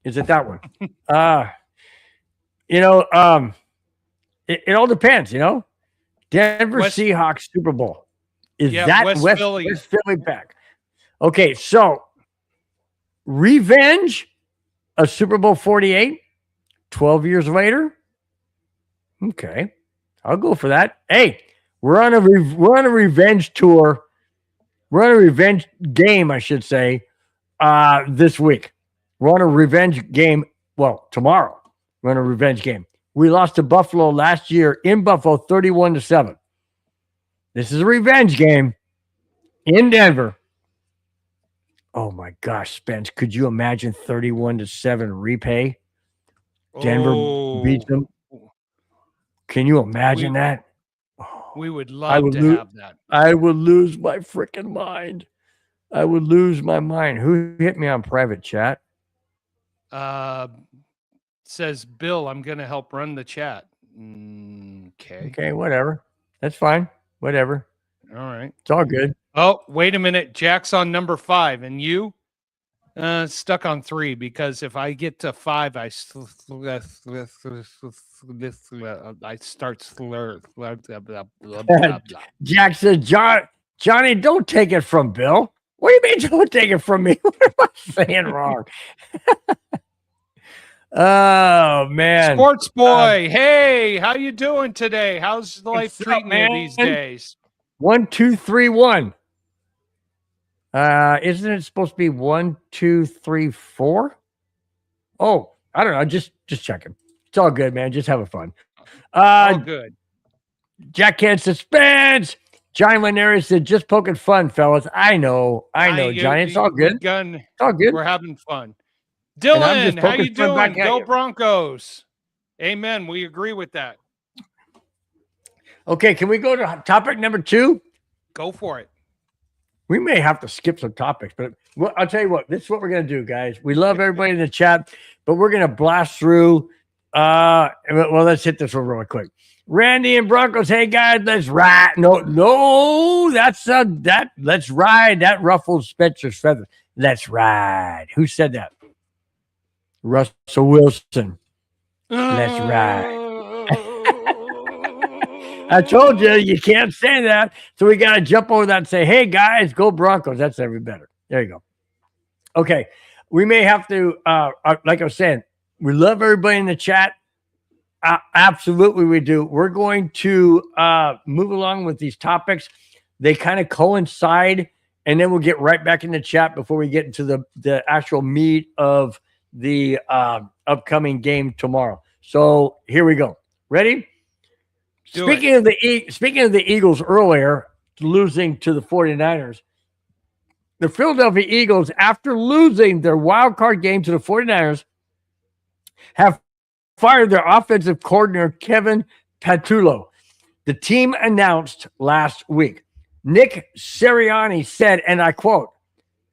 Is it that one? It all depends, Denver Seahawks Super Bowl. Is that West Philly back? Okay, so revenge a Super Bowl 48 12 years later. Okay, I'll go for that. Hey, we're on a revenge tour. We're on a revenge game, I should say, this week. We're on a revenge game. Well, tomorrow we're on a revenge game. We lost to Buffalo last year in Buffalo 31-7. This is a revenge game in Denver. Oh my gosh, Spence, could you imagine 31-7 repay? Denver beats them. Can you imagine that? We would I love would to lose. have that. I would lose my freaking mind. I would lose my mind. Who hit me on private chat? Says Bill, I'm going to help run the chat. Okay. Okay, whatever. That's fine. Whatever. All right. It's all good. Oh, wait a minute. Jack's on number 5, and you stuck on 3, because if I get to 5, I start slur. Jack said, Johnny, don't take it from Bill. What do you mean don't take it from me? What am I saying wrong? Oh man. Sports boy, hey, how you doing today? How's life what's up, treating you man? these days? 1, 2, 3, 1. Isn't it supposed to be 1, 2, 3, 4? Oh, I don't know. Just checking. It's all good, man. Just having fun. Oh, good. Jack can't suspense. Johnny Linares said, just poking fun, fellas. I know, Johnny. It's all good. It's all good. We're having fun. And I'm Dylan, just how you poking fun back doing? at Go you. Broncos. Amen. We agree with that. Okay, can we go to topic number 2? Go for it. We may have to skip some topics, but I'll tell you what, this is what we're going to do, guys. We love everybody in the chat, but we're going to blast through. Well, let's hit this one really quick. Randy and Broncos, hey, guys, let's ride. No, let's ride. That ruffles Spencer's feathers. Let's ride. Who said that? Russell Wilson. Let's ride. I told you can't say that. So we got to jump over that and say, hey, guys, go Broncos. That's every better. There you go. Okay. We may have to, like I was saying, we love everybody in the chat. Absolutely, we do. We're going to move along with these topics. They kind of coincide, and then we'll get right back in the chat before we get into the actual meat of the upcoming game tomorrow. So here we go. Ready? Speaking of the Eagles earlier losing to the 49ers, the Philadelphia Eagles, after losing their wild card game to the 49ers, have fired their offensive coordinator, Kevin Patullo. The team announced last week. Nick Sirianni said, and I quote,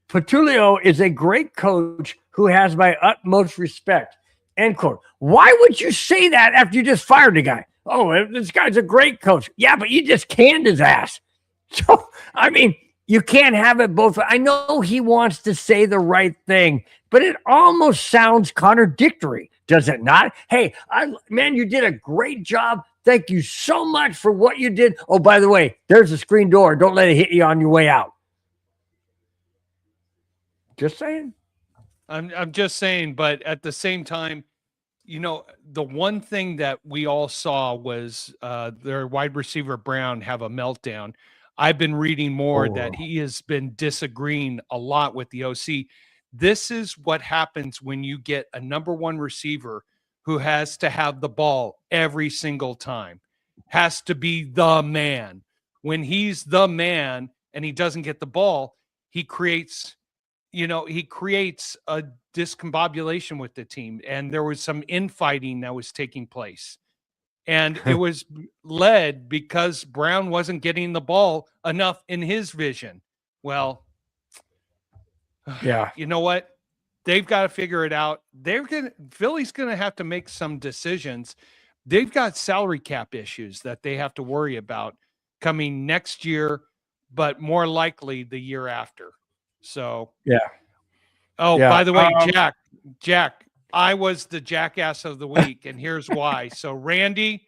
Patullo is a great coach who has my utmost respect, end quote. Why would you say that after you just fired the guy? Oh, this guy's a great coach. Yeah, but you just canned his ass. So, I mean, you can't have it both. I know he wants to say the right thing, but it almost sounds contradictory, does it not? Hey, man, you did a great job. Thank you so much for what you did. Oh, by the way, there's a screen door. Don't let it hit you on your way out. Just saying. I'm just saying, but at the same time, you know, the one thing that we all saw was their wide receiver Brown have a meltdown. I've been reading more that he has been disagreeing a lot with the OC. This is what happens when you get a number one receiver who has to have the ball every single time, has to be the man. When he's the man and he doesn't get the ball, he creates a discombobulation with the team. And there was some infighting that was taking place. And it was led because Brown wasn't getting the ball enough in his vision. Well, yeah, you know what? They've got to figure it out. Philly's going to have to make some decisions. They've got salary cap issues that they have to worry about coming next year, but more likely the year after. So, yeah. Oh, yeah. By the way, Jack, I was the jackass of the week, and here's why. So, Randy,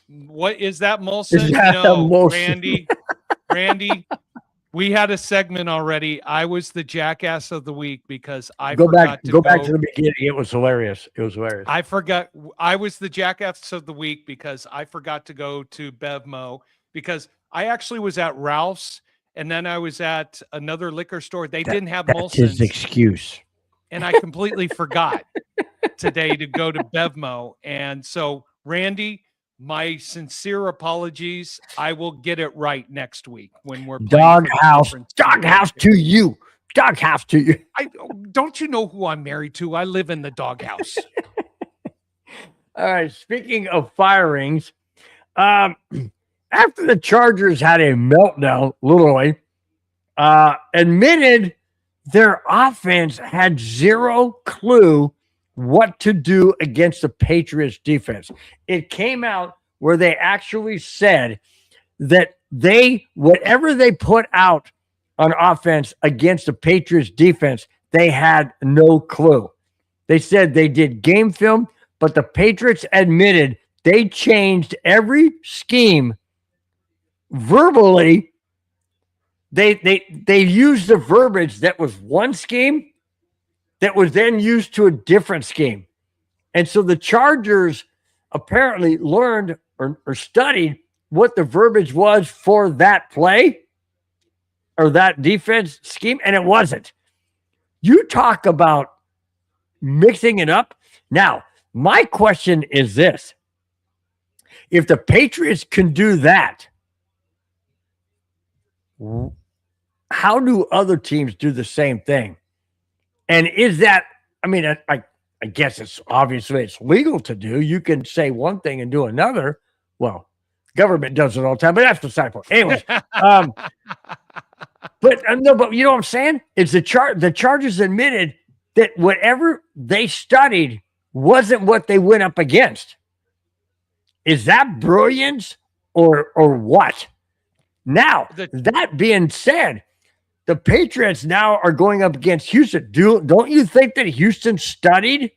what is that, Molson? No, Molson? Randy, we had a segment already. I was the jackass of the week because I forgot to go back to the beginning. It was hilarious. I forgot. I was the jackass of the week because I forgot to go to Bevmo because I actually was at Ralph's and then I was at another liquor store. They didn't have Molson's. That's his excuse. And I completely forgot. today to go to Bevmo. And so, Randy, my sincere apologies. I will get it right next week when we're playing for the conference Doghouse to you. Doghouse to you. Don't you know who I'm married to? I live in the doghouse. All right. Speaking of firings, after the Chargers had a meltdown, literally, admitted their offense had zero clue what to do against the Patriots defense. It came out where they actually said that whatever they put out on offense against the Patriots defense, they had no clue. They said they did game film, but the Patriots admitted they changed every scheme verbally. They used the verbiage that was one scheme that was then used to a different scheme. And so the Chargers apparently learned or studied what the verbiage was for that play or that defense scheme, and it wasn't. You talk about mixing it up. Now, my question is this. If the Patriots can do that, how do other teams do the same thing? And is that, I mean, I guess it's legal to do. You can say one thing and do another. Well, government does it all the time, but that's the side point. Anyways, but no, but you know what I'm saying? It's the Chargers admitted that whatever they studied wasn't what they went up against. Is that brilliance or what? Now, that being said, the Patriots now are going up against Houston. Don't you think that Houston studied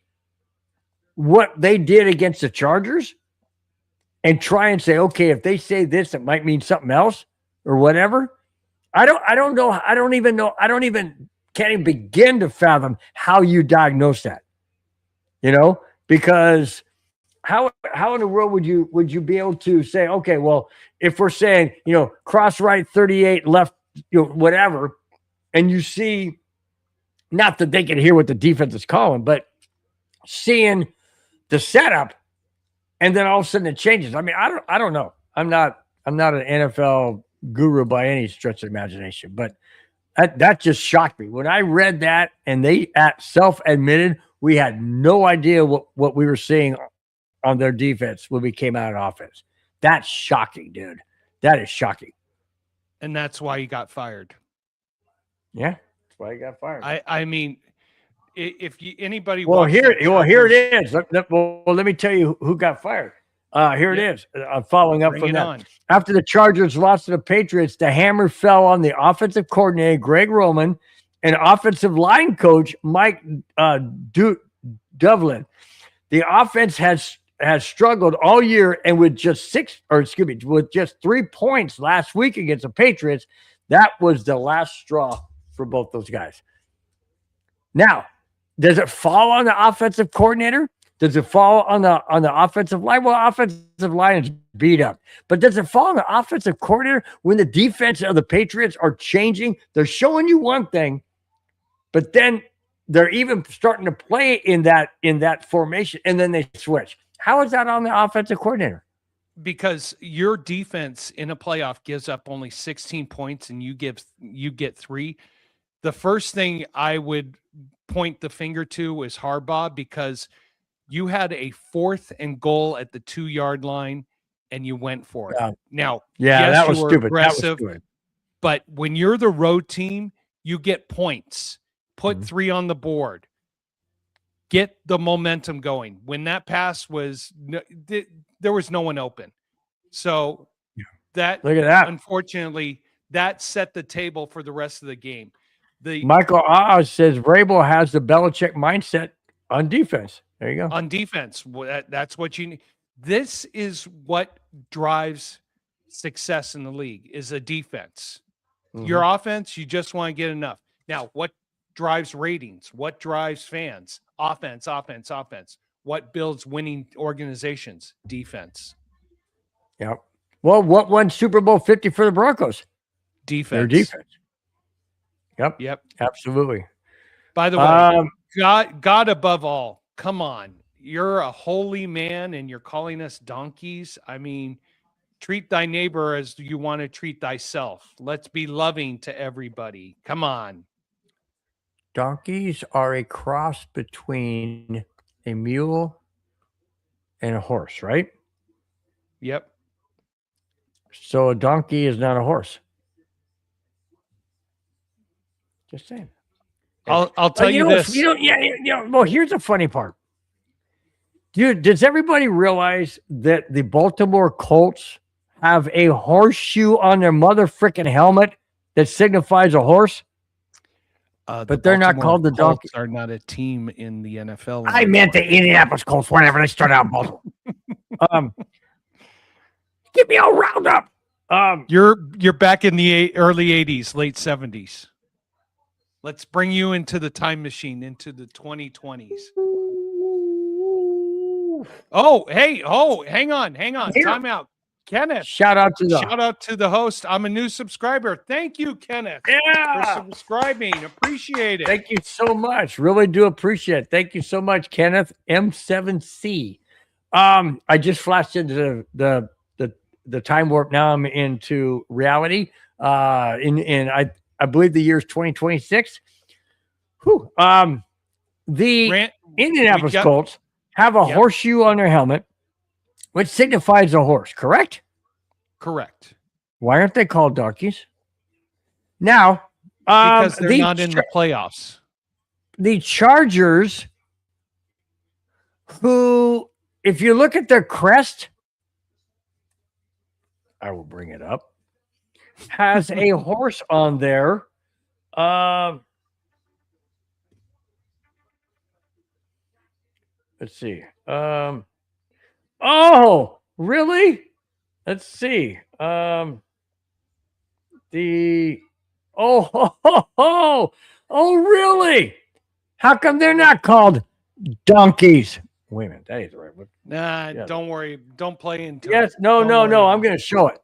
what they did against the Chargers and try and say, okay, if they say this, it might mean something else or whatever? I don't know. I don't even know. Can't even begin to fathom how you diagnose that, because how in the world would you be able to say, okay, well, if we're saying, cross right 38, left, whatever, and you see, not that they can hear what the defense is calling, but seeing the setup, and then all of a sudden it changes. I mean, I don't know. I'm not an NFL guru by any stretch of imagination, but that just shocked me when I read that, and they self-admitted we had no idea what we were seeing on their defense when we came out of offense. That's shocking, dude. That is shocking. And that's why he got fired. Yeah, that's why he got fired. I mean, if anybody here it is. Let me tell you who got fired. Here it is. Following up from that. After the Chargers lost to the Patriots, the hammer fell on the offensive coordinator, Greg Roman, and offensive line coach, Mike Duvlin. The offense has struggled all year, and with just 3 points last week against the Patriots, that was the last straw for both those guys. Now, does it fall on the offensive coordinator? Does it fall on the offensive line? Well, offensive line is beat up. But does it fall on the offensive coordinator when the defense of the Patriots are changing? They're showing you one thing, but then they're even starting to play in that formation, and then they switch. How is that on the offensive coordinator? Because your defense in a playoff gives up only 16 points and you get 3. The first thing I would point the finger to is Harbaugh, because you had a 4th and goal at the 2-yard line and you went for it. Now, yes, that was stupid. Aggressive, that was stupid. But when you're the road team, you get points. Put 3 on the board. Get the momentum going. When that pass was, there was no one open. So look at that. Unfortunately, that set the table for the rest of the game. Michael Oz says Vrabel has the Belichick mindset on defense. There you go. On defense, that's what you need. This is what drives success in the league, is a defense. Your offense, you just want to get enough. Now, what drives ratings? What drives fans? Offense. What builds winning organizations? Defense. Yep. Well, what won Super Bowl 50 for the Broncos? Defense. Their defense. Yep. Yep. Absolutely. By the way, God above all, come on. You're a holy man and you're calling us donkeys. I mean, treat thy neighbor as you want to treat thyself. Let's be loving to everybody. Come on. Donkeys are a cross between a mule and a horse, right? Yep. So a donkey is not a horse. Just saying. I'll tell you this. Well, here's the funny part. Dude, does everybody realize that the Baltimore Colts have a horseshoe on their mother freaking helmet that signifies a horse? But they're not called the Donkeys. Are not a team in the NFL. I meant the Indianapolis Colts, whatever. They started out in Baltimore. Get me all round up. You're back in the early 80s, late 70s. Let's bring you into the time machine, into the 2020s. Oh, hey, hang on. Time out. Kenneth. Shout out to the host. I'm a new subscriber. Thank you, Kenneth. Yeah. For subscribing. Appreciate it. Thank you so much. Really do appreciate it. Thank you so much, Kenneth M7C. I just flashed into the time warp. Now I'm into reality. I believe the year is 2026. Whew. The Indianapolis Colts have a horseshoe on their helmet, which signifies a horse, correct? Correct. Why aren't they called donkeys? Now, because they're not in the playoffs. The Chargers, who, if you look at their crest, I will bring it up, has a horse on there. Let's see. Oh, really? Let's see. Really? How come they're not called donkeys? Wait a minute, that is the right one. Nah, yeah. Don't worry. Don't play into it. No. I'm going to show it.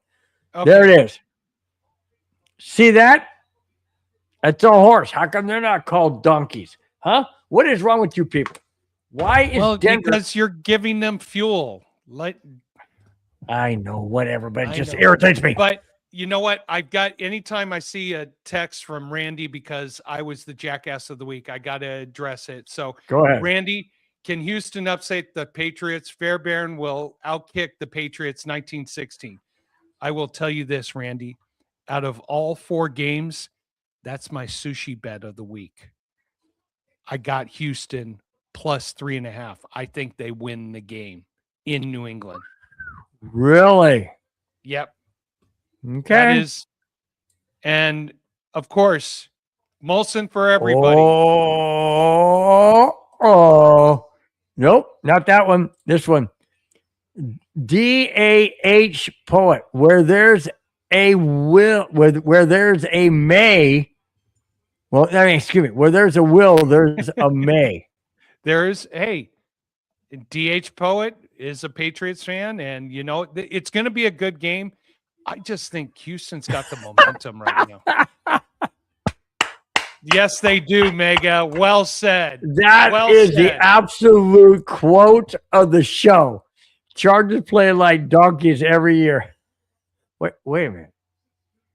Okay. There it is. See that? That's a horse. How come they're not called donkeys? Huh? What is wrong with you people? Why is Denver? Because you're giving them fuel. I know, whatever, but it just irritates me. But you know what? Anytime I see a text from Randy, because I was the jackass of the week, I got to address it. So go ahead. Randy, can Houston upset the Patriots? Fairbairn will outkick the Patriots 1916. I will tell you this, Randy. Out of all 4 games, that's my sushi bet of the week. I got Houston plus 3.5. I think they win the game in New England. Really? Yep. Okay. That is, and of course, Molson for everybody. Nope, not that one. This one. DAH poet. Where there's a will, where there's a may. Well, I mean, excuse me. Where there's a will, there's a may. DH Poet is a Patriots fan, and you know it's going to be a good game. I just think Houston's got the momentum right now. Yes, they do, Mega. Well said. That is the absolute quote of the show. Chargers play like donkeys every year. Wait a minute.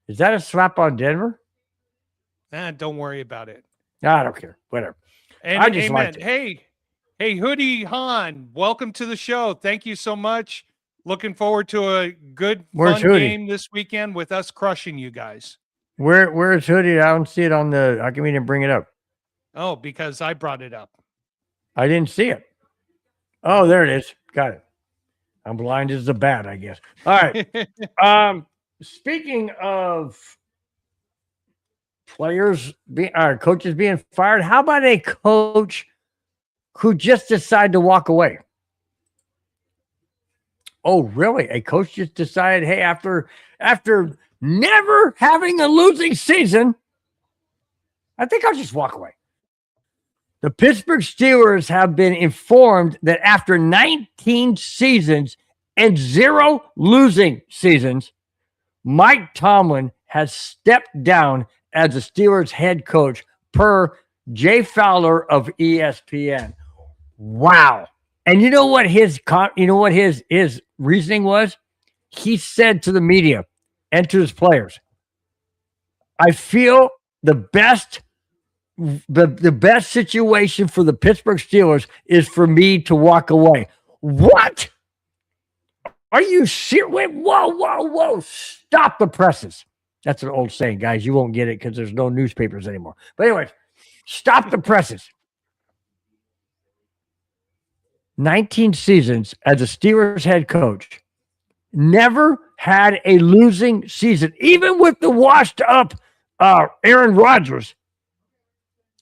Is that a slap on Denver? Don't worry about it. No, I don't care. Whatever. And I just liked it. Hey, Hoodie Han, welcome to the show. Thank you so much. Looking forward to a good, fun game this weekend with us crushing you guys. Where's Hoodie? I don't see it on the. How come you didn't bring it up? Oh, because I brought it up. I didn't see it. Oh, there it is. Got it. I'm blind as a bat, I guess. All right. Speaking of coaches being fired, how about a coach who just decided to walk away? Oh, really? A coach just decided, hey, after never having a losing season, I think I'll just walk away. The Pittsburgh Steelers have been informed that after 19 seasons and 0 losing seasons, Mike Tomlin has stepped down as the Steelers head coach, per Jay Fowler of ESPN. Wow. And you know what his reasoning was? He said to the media and to his players, I feel the best situation for the Pittsburgh Steelers is for me to walk away. What? Are you serious? Wait, whoa. Stop the presses. That's an old saying, guys. You won't get it because there's no newspapers anymore. But anyways, stop the presses. 19 seasons as a Steelers head coach, never had a losing season, even with the washed up Aaron Rodgers,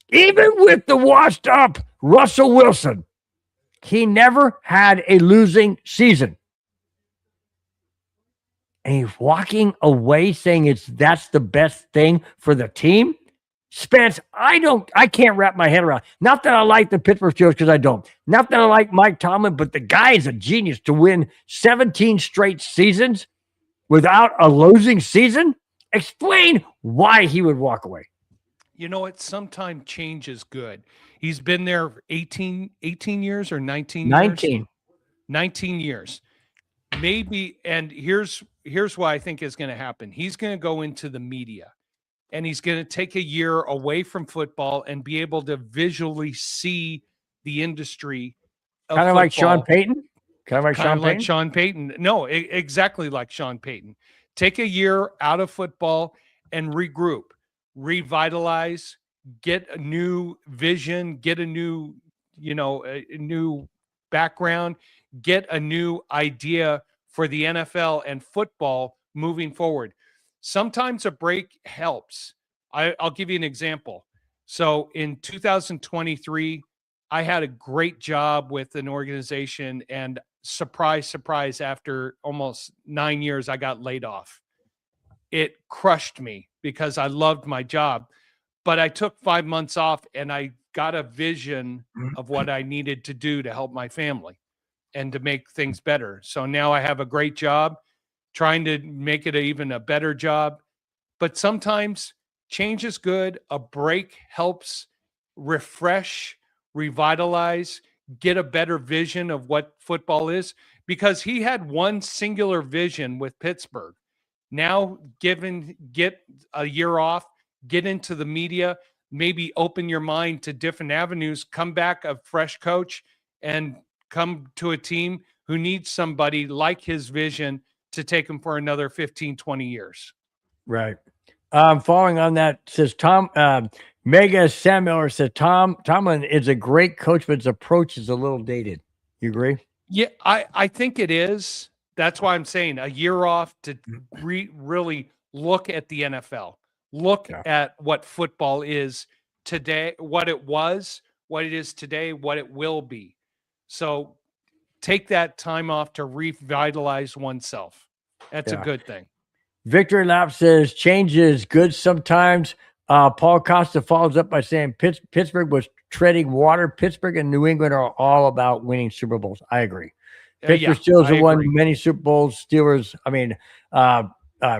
even with the washed up Russell Wilson. He never had a losing season. And he's walking away saying that's the best thing for the team. Spence, I can't wrap my head around. Not that I like the Pittsburgh Steelers, because I don't. Not that I like Mike Tomlin, but the guy is a genius to win 17 straight seasons without a losing season. Explain why he would walk away. You know what? Sometimes change is good. He's been there 18 years or 19 years? 19 years. Maybe, and here's what I think is going to happen. He's going to go into the media, and he's going to take a year away from football and be able to visually see the industry of kind of football. Like Sean Payton? Kind of like Sean Payton. No, exactly like Sean Payton. Take a year out of football and regroup, revitalize, get a new vision, get a new, a new background, get a new idea for the NFL and football moving forward. Sometimes a break helps. I'll give you an example. So in 2023, I had a great job with an organization, and surprise, after almost 9 years, I got laid off. It crushed me because I loved my job, but I took 5 months off and I got a vision of what I needed to do to help my family and to make things better. So now I have a great job, trying to make it even a better job. But sometimes change is good. A break helps refresh, revitalize, get a better vision of what football is, because he had one singular vision with Pittsburgh. Now, get a year off, get into the media, maybe open your mind to different avenues, come back a fresh coach, and come to a team who needs somebody like his vision to take him for another 15, 20 years. Right. Following on that, says Mega Sam Miller said Tomlin is a great coach, but his approach is a little dated. You agree? Yeah, I think it is. That's why I'm saying a year off to really look at the NFL, look at what football is today, what it was, what it is today, what it will be. So take that time off to revitalize oneself. That's a good thing. Victory Lap says change is good sometimes. Paul Costa follows up by saying Pittsburgh was treading water. Pittsburgh and New England are all about winning Super Bowls. I agree. Pittsburgh Steelers have won many Super Bowls. Steelers,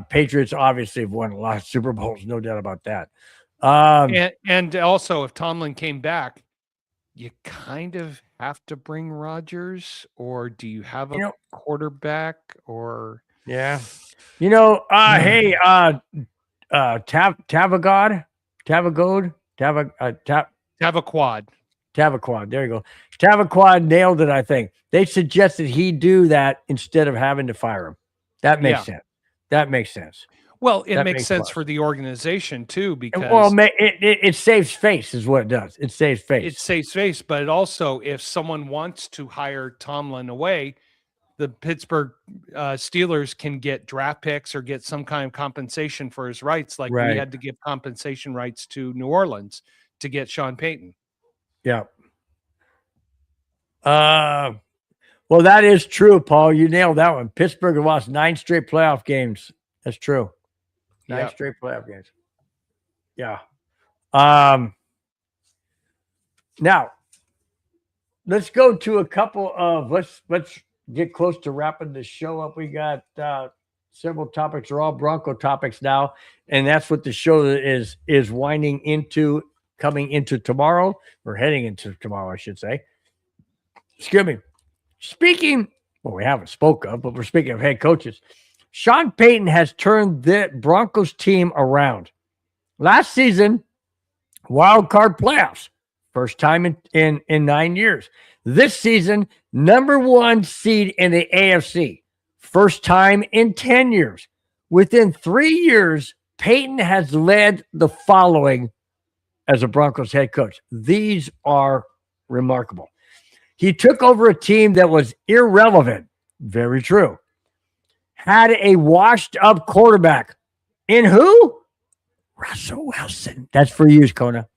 Patriots obviously have won a lot of Super Bowls. No doubt about that. And also, if Tomlin came back, you kind of have to bring Rodgers, or do you have a quarterback? Or hey, Tavagod. There you go. Tavaquad nailed it, I think. They suggested he do that instead of having to fire him. That makes sense. That makes sense. Well, it makes sense for the organization too, because it saves face is what it does. It saves face. It saves face, but it also, if someone wants to hire Tomlin away, the Pittsburgh Steelers can get draft picks or get some kind of compensation for his rights, like we had to give compensation rights to New Orleans to get Sean Payton. Yeah. Well, that is true, Paul. You nailed that one. Pittsburgh have lost 9 straight playoff games. That's true. 9 straight playoff games. Yeah. Now, let's go to a couple of let's get close to wrapping the show up. We got several topics. They're all Bronco topics now, and that's what the show is winding into, coming into tomorrow, or heading into tomorrow, I should say. excuse me. Speaking, well, we haven't spoke of, but we're speaking of head coaches. Sean Payton has turned the Broncos team around. Last season, wild card playoffs, first time in 9 years. This season, number 1 seed in the AFC, first time in 10 years. Within 3 years, Payton has led the following as a Broncos head coach. These are remarkable. He took over a team that was irrelevant. Very true. Had a washed up quarterback. In who? Russell Wilson. That's for you, Kona.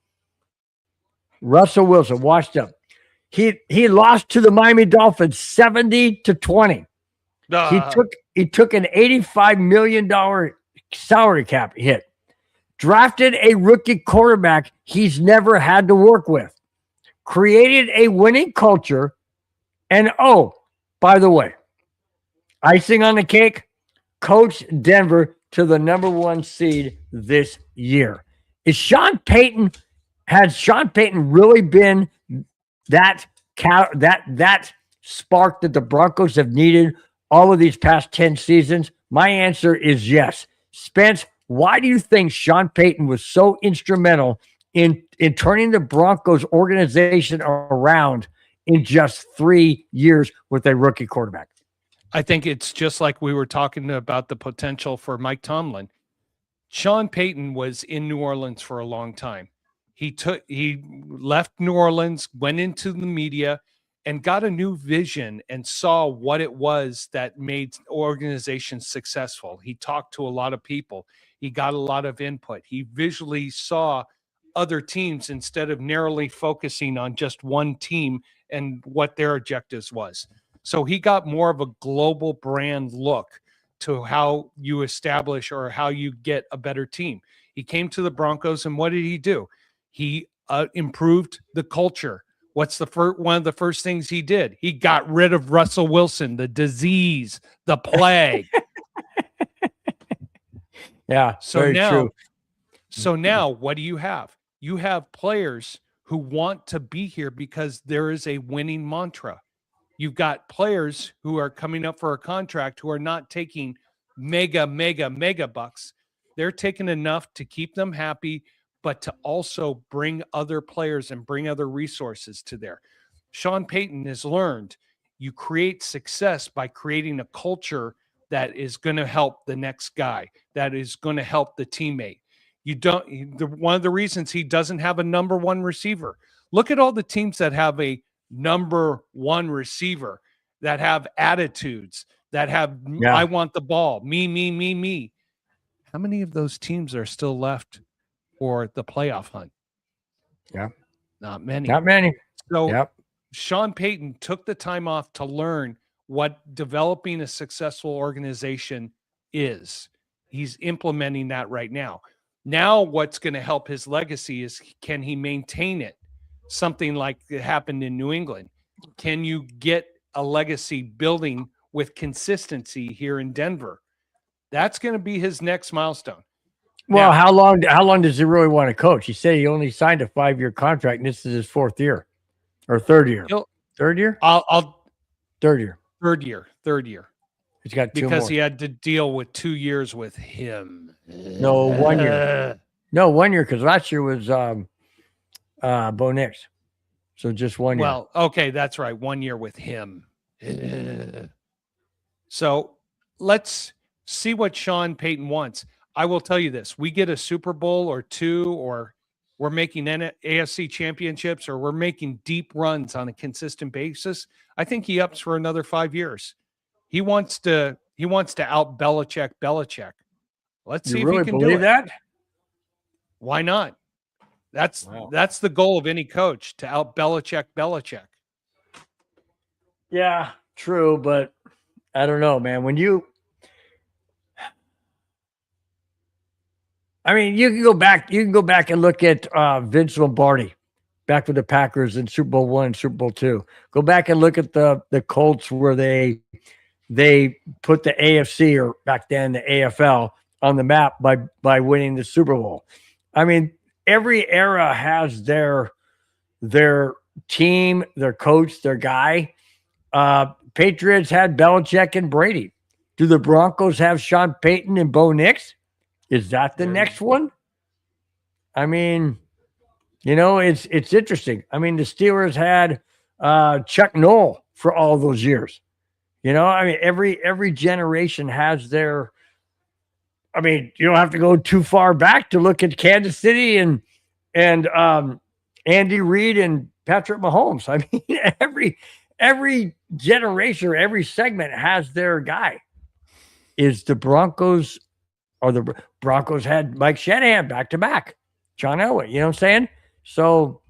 Russell Wilson, washed up. He lost to the Miami Dolphins 70-20. He took an $85 million salary cap hit. Drafted a rookie quarterback he's never had to work with. Created a winning culture. And oh, by the way, icing on the cake, coached Denver to the number 1 seed this year. Has Sean Payton really been that spark that the Broncos have needed all of these past 10 seasons? My answer is yes. Spence, why do you think Sean Payton was so instrumental in turning the Broncos organization around in just 3 years with a rookie quarterback? I think it's just like we were talking about the potential for Mike Tomlin. Sean Payton was in New Orleans for a long time. He left New Orleans, went into the media, and got a new vision and saw what it was that made organizations successful. He talked to a lot of people. He got a lot of input. He visually saw other teams instead of narrowly focusing on just one team and what their objectives was. So he got more of a global brand look to how you establish or how you get a better team. He came to the Broncos, and what did he do? He improved the culture. What's one of the first things he did? He got rid of Russell Wilson, the disease, the plague. Yeah, so now, true. So now what do you have? You have players who want to be here because there is a winning mantra. You've got players who are coming up for a contract who are not taking mega bucks. They're taking enough to keep them happy, but to also bring other players and bring other resources to there. Sean Payton has learned you create success by creating a culture that is going to help the next guy, that is going to help the teammate. One of the reasons he doesn't have a number 1 receiver. Look at all the teams that have a number 1 receiver, that have attitudes, that have, I want the ball, me. How many of those teams are still left for the playoff hunt? Yeah. Not many. So Sean Payton took the time off to learn what developing a successful organization is. He's implementing that right now. Now what's going to help his legacy is, can he maintain it? Something like it happened in New England. Can you get a legacy building with consistency here in Denver? That's going to be his next milestone. Well, how long does he really want to coach? He said he only signed a 5-year contract, and this is his 4th year or 3rd year. Third year? Third year. He's got 2 because more. He had to deal with 2 years with him. No, 1 year. No, 1 year, because last year was Bo Nix. So just 1 year. Well, okay, that's right. 1 year with him. So let's see what Sean Payton wants. I will tell you this. We get a Super Bowl or 2, or we're making AFC championships, or we're making deep runs on a consistent basis. I think he ups for another 5 years. He wants to out Belichick. Let's see if he can do it. Why not? That's the goal of any coach, to out Belichick. Yeah, true, but I don't know, man. You can go back and look at Vince Lombardi back with the Packers in Super Bowl I and Super Bowl II. Go back and look at the Colts, where they put the AFC, or back then the AFL, on the map by winning the Super Bowl. I mean, every era has their team, their coach, their guy. Patriots had Belichick and Brady. Do the Broncos have Sean Payton and Bo Nix? Is that the next one? I mean, it's interesting. I mean, the Steelers had Chuck Noll for all those years. I mean, every generation has their. I mean, you don't have to go too far back to look at Kansas City and Andy Reid and Patrick Mahomes. I mean, every generation or every segment has their guy. Is the Broncos or the Broncos had Mike Shanahan back to back, John Elway. You know what I'm saying? So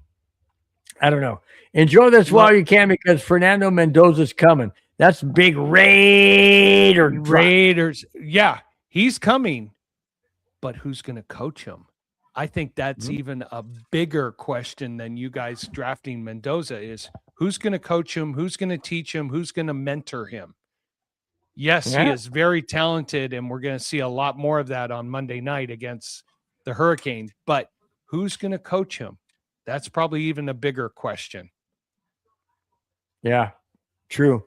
I don't know. Enjoy this while you can because Fernando Mendoza's coming. That's big Raiders. Yeah, he's coming. But who's going to coach him? I think that's even a bigger question than you guys drafting Mendoza is who's going to coach him? Who's going to teach him? Who's going to mentor him? Yes, he is very talented, and we're going to see a lot more of that on Monday night against the Hurricanes. But who's going to coach him? That's probably even a bigger question. Yeah, true.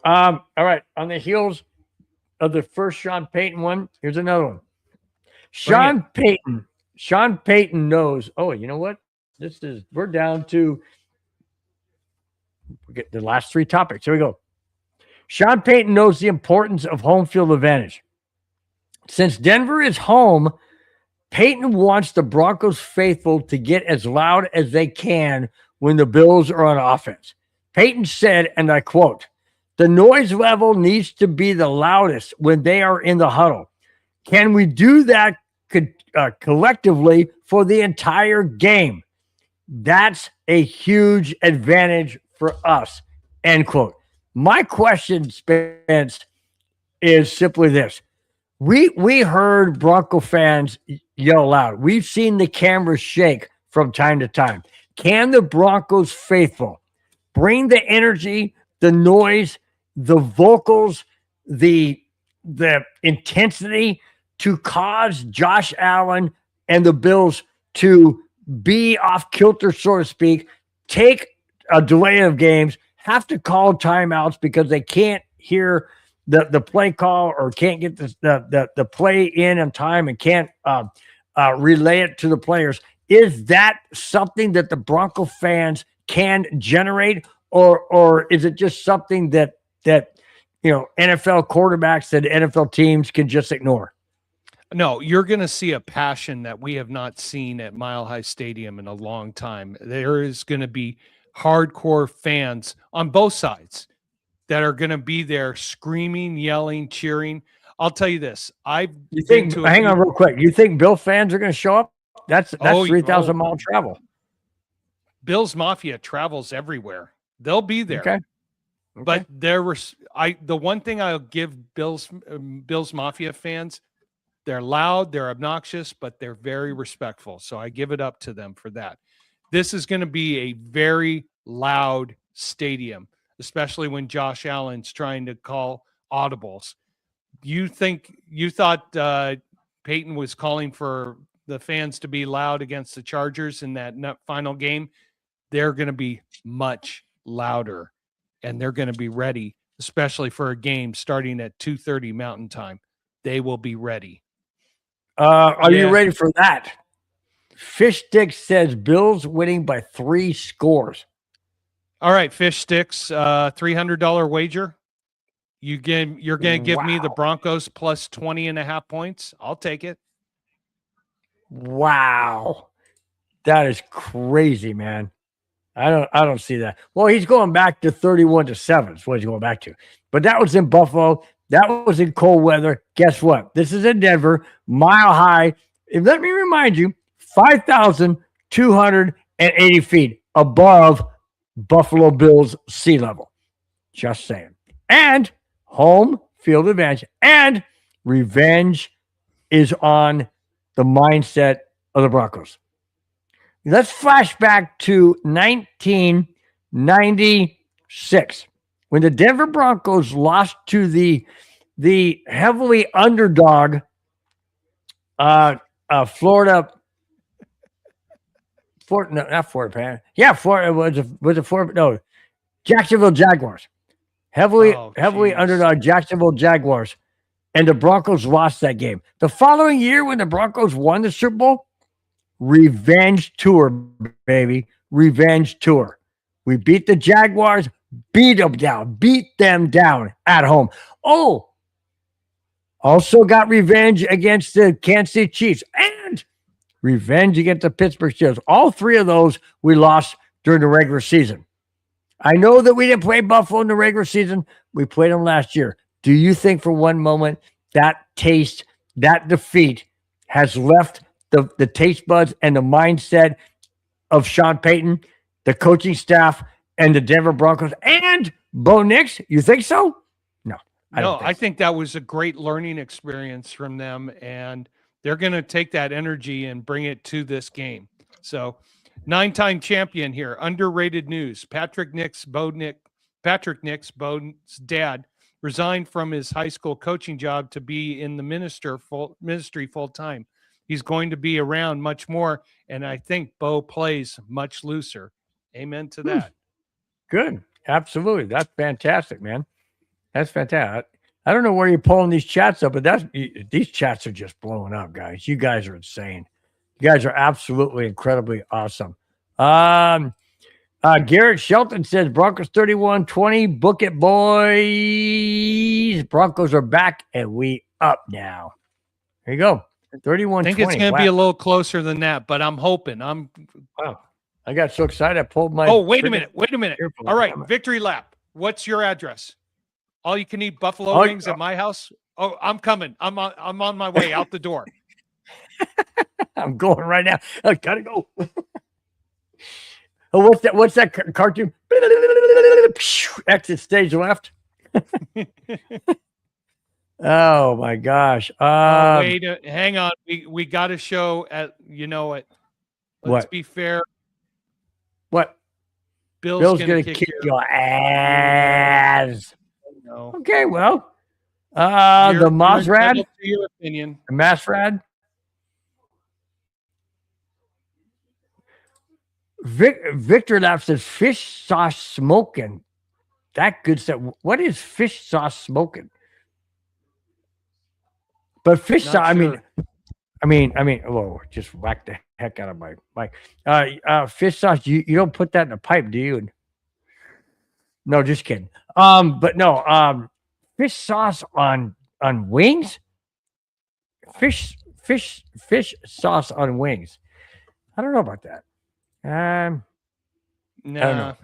All right, on the heels of the first Sean Payton one, here's another one. Sean Payton knows. Oh, you know what? We're down to get the last three topics. Here we go. Sean Payton knows the importance of home field advantage. Since Denver is home, Payton wants the Broncos faithful to get as loud as they can when the Bills are on offense. Payton said, and I quote, "The noise level needs to be the loudest when they are in the huddle. Can we do that collectively for the entire game? That's a huge advantage for us," end quote. My question, Spence, is simply this. We heard Bronco fans yell loud. We've seen the cameras shake from time to time. Can the Broncos faithful bring the energy, the noise, the vocals, the intensity to cause Josh Allen and the Bills to be off kilter, so to speak, take a delay of games, have to call timeouts because they can't hear the play call or can't get the play in on time and can't relay it to the players? Is that something that the Bronco fans can generate, or is it just something that NFL quarterbacks and NFL teams can just ignore? No, you're going to see a passion that we have not seen at Mile High Stadium in a long time. There is going to be hardcore fans on both sides that are going to be there screaming, yelling, cheering. I'll tell you this. Hang on real quick. You think Bill fans are going to show up? That's 3,000 mile travel. Bill's Mafia travels everywhere. They'll be there. Okay. But the one thing I'll give Bill's Mafia fans, they're loud, they're obnoxious, but they're very respectful. So I give it up to them for that. This is going to be a very loud stadium, especially when Josh Allen's trying to call audibles. You thought Peyton was calling for the fans to be loud against the Chargers in that final game? They're going to be much louder, and they're going to be ready, especially for a game starting at 2:30 Mountain Time. They will be ready. Are you ready for that? Fish Stick says Bills winning by 3 scores. All right, Fish Sticks, $300 wager. You're going to give me the Broncos plus 20.5 points. I'll take it. Wow. That is crazy, man. I don't see that. Well, he's going back to 31-7 is what he's going back to. But that was in Buffalo. That was in cold weather. Guess what? This is in Denver, Mile High. And let me remind you, 5,280 feet above Buffalo Bills sea level. Just saying. And home field advantage and revenge is on the mindset of the Broncos. Let's flash back to 1996 when the Denver Broncos lost to the heavily underdog Florida Fort, no, not Fort Pan. Yeah, Fort was a Fort. No, Jacksonville Jaguars. Heavily geez. underdog Jacksonville Jaguars, and the Broncos lost that game. The following year, when the Broncos won the Super Bowl, revenge tour, baby, revenge tour. We beat the Jaguars, beat them down at home. Oh, also got revenge against the Kansas City Chiefs and revenge against the Pittsburgh Steelers. All three of those we lost during the regular season. I know that we didn't play Buffalo in the regular season. We played them last year. Do you think for one moment that defeat has left the taste buds and the mindset of Sean Payton, the coaching staff, and the Denver Broncos, and Bo Nix? You think so? No. I think that was a great learning experience from them, and they're going to take that energy and bring it to this game. So 9-time champion here, underrated news. Patrick Nix, Bo's dad, resigned from his high school coaching job to be in the ministry full time. He's going to be around much more, and I think Bo plays much looser. Amen to that. Good. Absolutely. That's fantastic, man. That's fantastic. I don't know where you're pulling these chats up, but these chats are just blowing up, guys. You guys are insane. You guys are absolutely incredibly awesome. Garrett Shelton says Broncos 31-20. Book it, boys. Broncos are back and we up now. There you go. 31-20. I think it's going to be a little closer than that, but I'm hoping. Wow. I got so excited. I pulled my. Oh, wait a minute. All right. Victory lap. What's your address? All you can eat buffalo wings at my house. Oh, I'm coming. I'm on my way out the door. I'm going right now. I gotta go. Oh, what's that cartoon? Exit stage left. Oh my gosh. Wait, hang on. We got to show at Let's what? Be fair. What? Bill's gonna kick your ass. No. Okay, well. The Masrad. To your opinion. The Masrad. Victor Lapp says fish sauce smoking. That good stuff. What is fish sauce smoking? But fish sauce, sure. I mean, whoa, just whack the heck out of my mic. Fish sauce, you don't put that in a pipe, do you? No, just kidding. But no, fish sauce on wings? Fish sauce on wings. I don't know about that. No.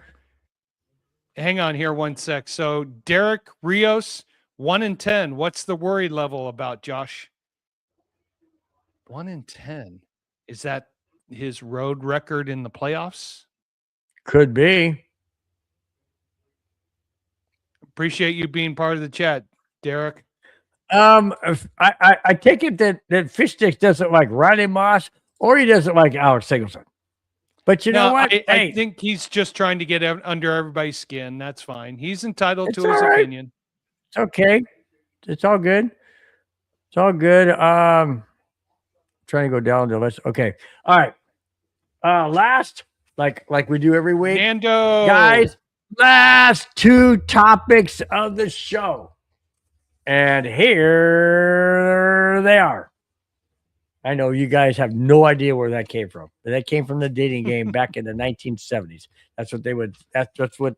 Hang on here one sec. So Derek Rios, 1-10. What's the worry level about, Josh? 1-10. Is that his road record in the playoffs? Could be. Appreciate you being part of the chat, Derek. I take it that Fish Sticks doesn't like Riley Moss or he doesn't like Alex Singleton. But you know what? I think he's just trying to get under everybody's skin. That's fine. He's entitled to his opinion. It's okay. It's all good. It's all good. Trying to go down the list. Okay. All right. Last, like we do every week. Nando. Guys, last two topics of the show. And here they are. I know you guys have no idea where that came from. But that came from the dating game back in the 1970s. That's what they would. That's what.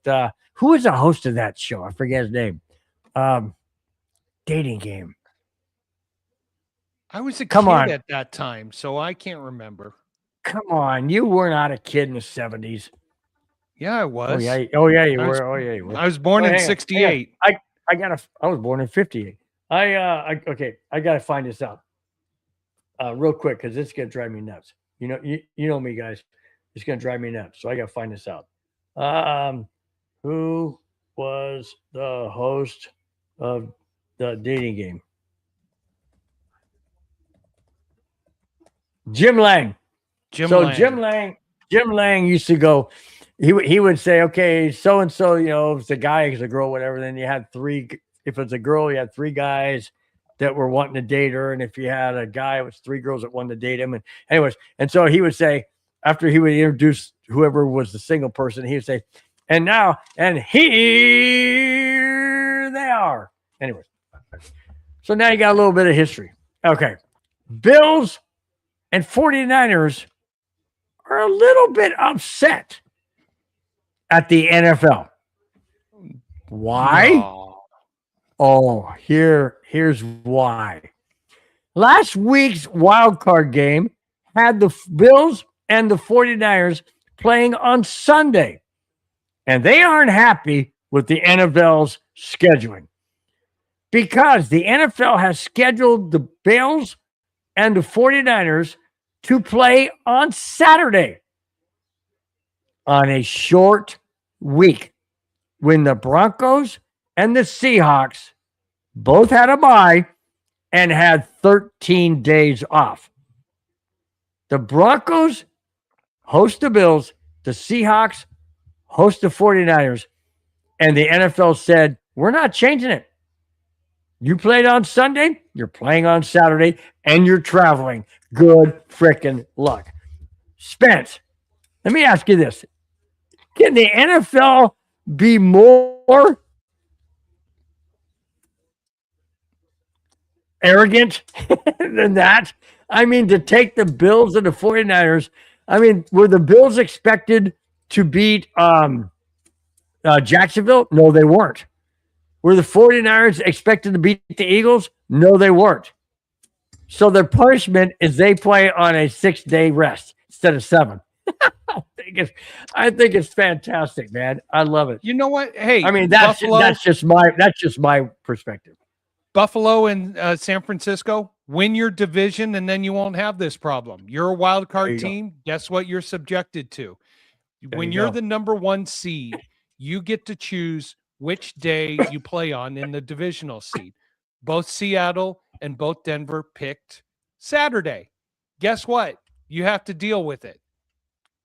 Who was the host of that show? I forget his name. Dating game. I was a kid at that time, so I can't remember. Come on, you were not a kid in the 70s. Yeah, I was. Oh yeah, you were. I was born in 68. I was born in 58. I gotta find this out. Real quick, because it's gonna drive me nuts. You know me, guys. It's gonna drive me nuts. So I gotta find this out. Who was the host of the dating game? Jim Lang. Jim Lang used to go. He would say, okay, so and so, if it's a guy, it's a girl, whatever. Then you had three. If it's a girl, you had three guys that were wanting to date her, and if you had a guy, it was three girls that wanted to date him. And anyways, and so he would say, after he would introduce whoever was the single person, he would say, and here they are. Anyways, so now you got a little bit of history. Okay. Bills and 49ers are a little bit upset at the NFL. Why? No. Oh, here's why. Last week's wild card game had the Bills and the 49ers playing on Sunday, and they aren't happy with the NFL's scheduling because the NFL has scheduled the Bills and the 49ers to play on Saturday on a short week when the Broncos and the Seahawks both had a bye and had 13 days off. The Broncos host the Bills, the Seahawks host the 49ers, and the NFL said, we're not changing it. You played on Sunday, you're playing on Saturday, and you're traveling. Good freaking luck. Spence, let me ask you this. Can the NFL be more arrogant than that? I mean, to take the Bills and the 49ers, I mean, were the Bills expected to beat Jacksonville? No, they weren't. Were the 49ers expected to beat the Eagles? No, they weren't. So their punishment is they play on a 6-day rest instead of 7. I think it's fantastic, man. I love it. You know what? Hey, I mean, that's just my perspective. Buffalo and San Francisco, win your division, and then you won't have this problem. You're a wild card team. Guess what you're subjected to? When you're the number 1 seed, you get to choose which day you play on in the divisional seed. Both Seattle and both Denver picked Saturday. Guess what? You have to deal with it.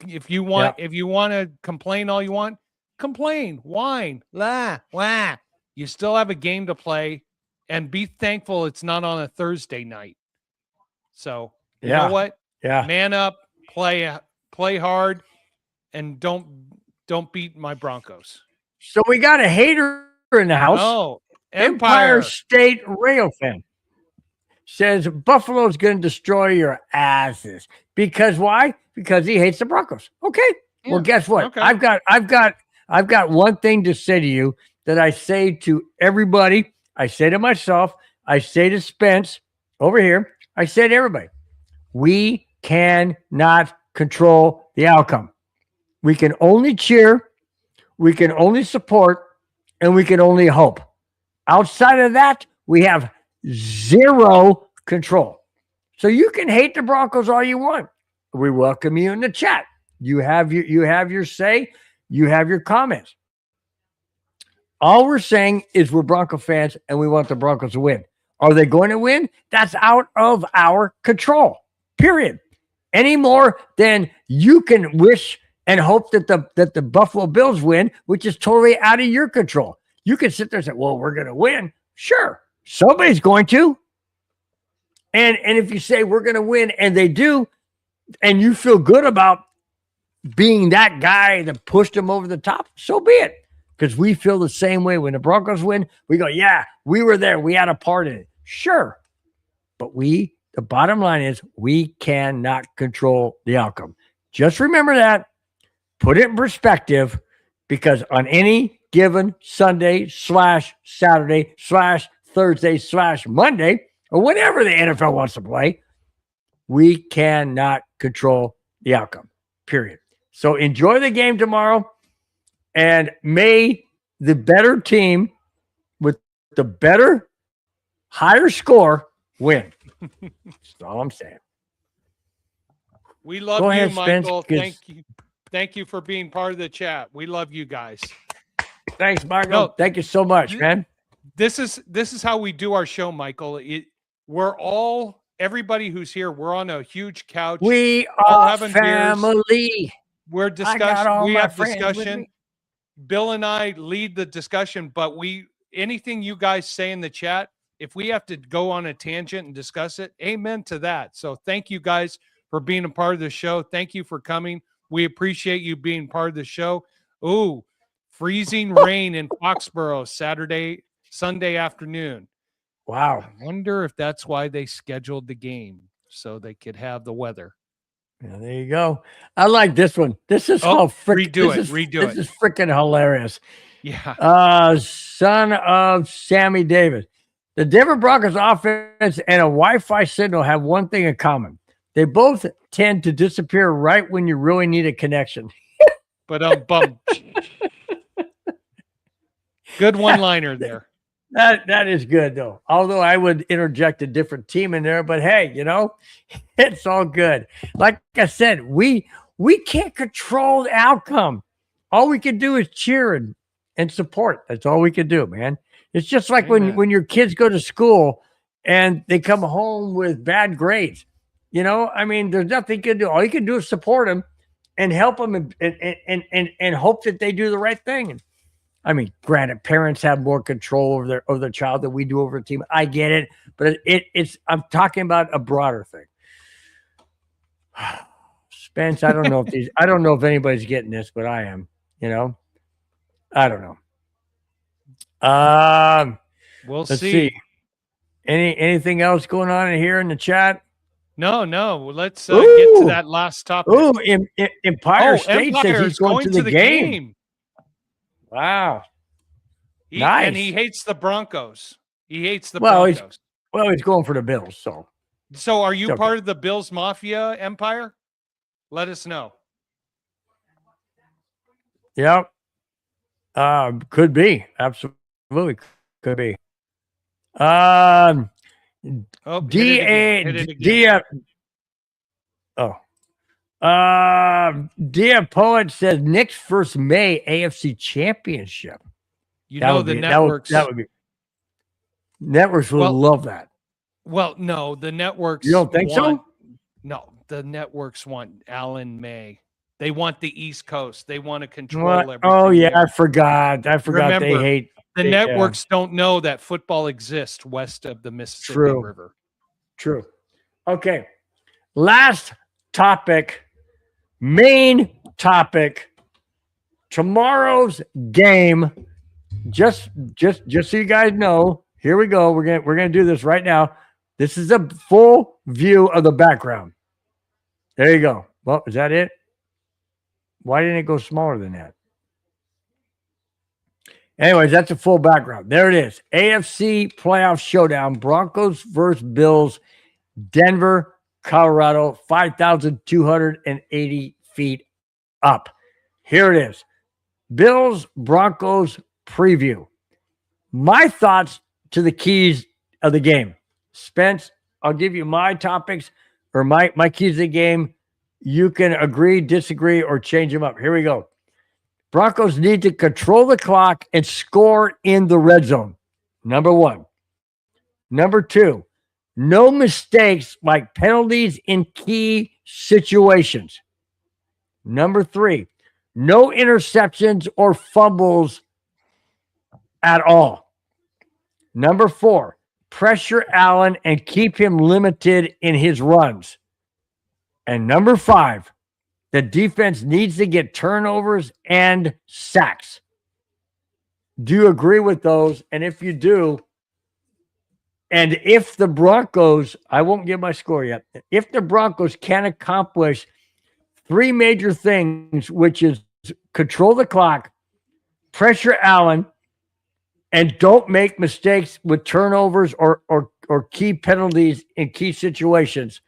If you want to complain all you want, complain, whine, wah. You still have a game to play, and be thankful it's not on a Thursday night. So you know what? Yeah. Man up, play hard, and don't beat my Broncos. So we got a hater in the house. Oh, Empire State Rail fan says Buffalo's going to destroy your asses. Because why? Because he hates the Broncos. Okay. Yeah. Well, guess what? Okay. I've got one thing to say to you that I say to everybody. I say to myself. I say to Spence over here. I say to everybody. We cannot control the outcome. We can only cheer. We can only support. And we can only hope. Outside of that, we have zero control. So you can hate the Broncos all you want. We welcome you in the chat. You have your say. You have your comments. All we're saying is we're Bronco fans and we want the Broncos to win. Are they going to win? That's out of our control. Period. Any more than you can wish and hope that the Buffalo Bills win, which is totally out of your control. You can sit there and say, well, we're going to win. Sure. Somebody's going to. And if you say we're going to win and they do, and you feel good about being that guy that pushed them over the top, so be it. Because we feel the same way. When the Broncos win, we go, yeah, we were there. We had a part in it. Sure. But the bottom line is we cannot control the outcome. Just remember that. Put it in perspective, because on any given Sunday / Saturday / Thursday / Monday, or whenever the NFL wants to play, we cannot control the outcome, period. So enjoy the game tomorrow, and may the better team with the better, higher score win. That's all I'm saying. We love you, ahead, Michael. Spence, Thank you for being part of the chat. We love you guys. Thanks, Michael. No, thank you so much, man. This is how we do our show, Michael. We're all, everybody who's here, we're on a huge couch. We are family. Beers. We're discussing. We have discussion. Bill and I lead the discussion, but anything you guys say in the chat, if we have to go on a tangent and discuss it, amen to that. So thank you guys for being a part of the show. Thank you for coming. We appreciate you being part of the show. Ooh, freezing rain in Foxborough Sunday afternoon. Wow. I wonder if that's why they scheduled the game so they could have the weather. Yeah, there you go. I like this one. This is redo this is freaking hilarious. Yeah. Son of Sammy Davis. The Denver Broncos offense and a Wi-Fi signal have one thing in common. They both tend to disappear right when you really need a connection. But bum. Good one-liner there. That is good though. Although I would interject a different team in there, but hey, it's all good. Like I said, we can't control the outcome. All we can do is cheer and support. That's all we can do, man. It's just like when your kids go to school and they come home with bad grades. I mean, there's nothing you can do. All you can do is support them and help them and hope that they do the right thing. And I mean, granted, parents have more control over their child than we do over a team. I get it, but I'm talking about a broader thing. Spence, I don't know if anybody's getting this, but I am. I don't know. Let's see. Anything else going on in here in the chat? No. Let's get to that last topic. Ooh, Empire State says he's going to the game. Wow. Nice. And he hates the Broncos. He hates the Broncos. He's going for the Bills. So are you part of the Bills Mafia empire? Let us know. Yep. Could be. Absolutely could be. Dia Poet says Knicks first May AFC Championship. Networks. That would be. Networks will love that. Well, no, the networks. You don't think so? No, the networks want Alan May. They want the East Coast. They want to control everything. Oh yeah, I forgot. Remember, they hate. The networks don't know that football exists west of the Mississippi River. True. Okay. Last topic. Main topic. Tomorrow's game. Just so you guys know, here we go. We're gonna do this right now. This is a full view of the background. There you go. Well, is that it? Why didn't it go smaller than that? Anyways, that's a full background. There it is. AFC playoff showdown. Broncos versus Bills. Denver, Colorado, 5,280 feet up. Here it is. Bills, Broncos preview. My thoughts to the keys of the game. Spence, I'll give you my topics or my keys of the game. You can agree, disagree, or change them up. Here we go. Broncos need to control the clock and score in the red zone. Number one. Number two, no mistakes like penalties in key situations. Number three, no interceptions or fumbles at all. Number four, pressure Allen and keep him limited in his runs. And number five, the defense needs to get turnovers and sacks. Do you agree with those? And if you do, and if the Broncos, I won't give my score yet, if the Broncos can accomplish three major things, which is control the clock, pressure Allen, and don't make mistakes with turnovers or key penalties in key situations,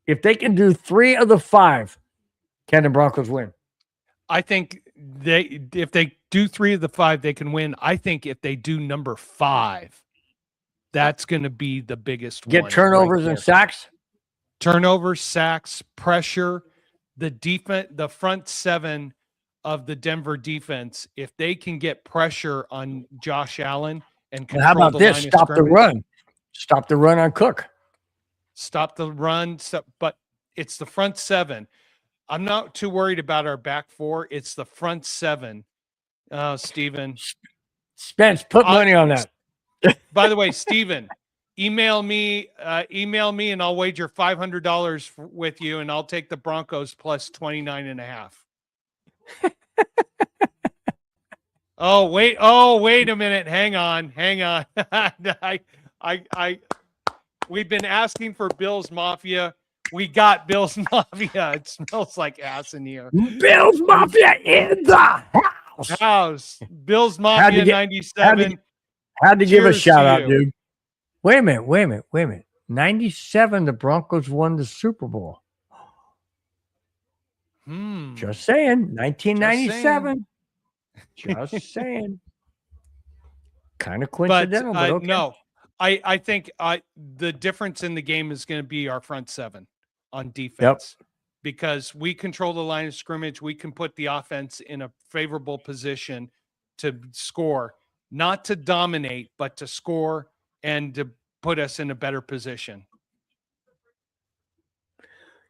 if they can do three of the five, can the Broncos win? I think if they do three of the five, they can win. I think if they do number five, that's going to be the biggest one. Get turnovers and sacks? Turnovers, sacks, pressure. The defense, the front seven of the Denver defense, if they can get pressure on Josh Allen and control how about this? Stop the run. Stop the run on Cook. Stop the run, but it's the front seven. I'm not too worried about our back four. It's the front seven. Steven. Spence, put money on that. By the way, Steven, email me, and I'll wager $500 with you, and I'll take the Broncos plus 29.5. Oh, wait a minute. Hang on. We've been asking for Bills Mafia. We got Bills Mafia. It smells like ass in here. Bills Mafia in the house. Bills Mafia 97. Had to give a Cheers shout to out, you. dude. Wait a minute. 97, the Broncos won the Super Bowl. Just saying. 1997. Just saying. Kind of coincidental, but okay. No, I think the difference in the game is going to be our front seven on defense, because we control the line of scrimmage. We can put the offense in a favorable position to score, not to dominate, but to score and to put us in a better position.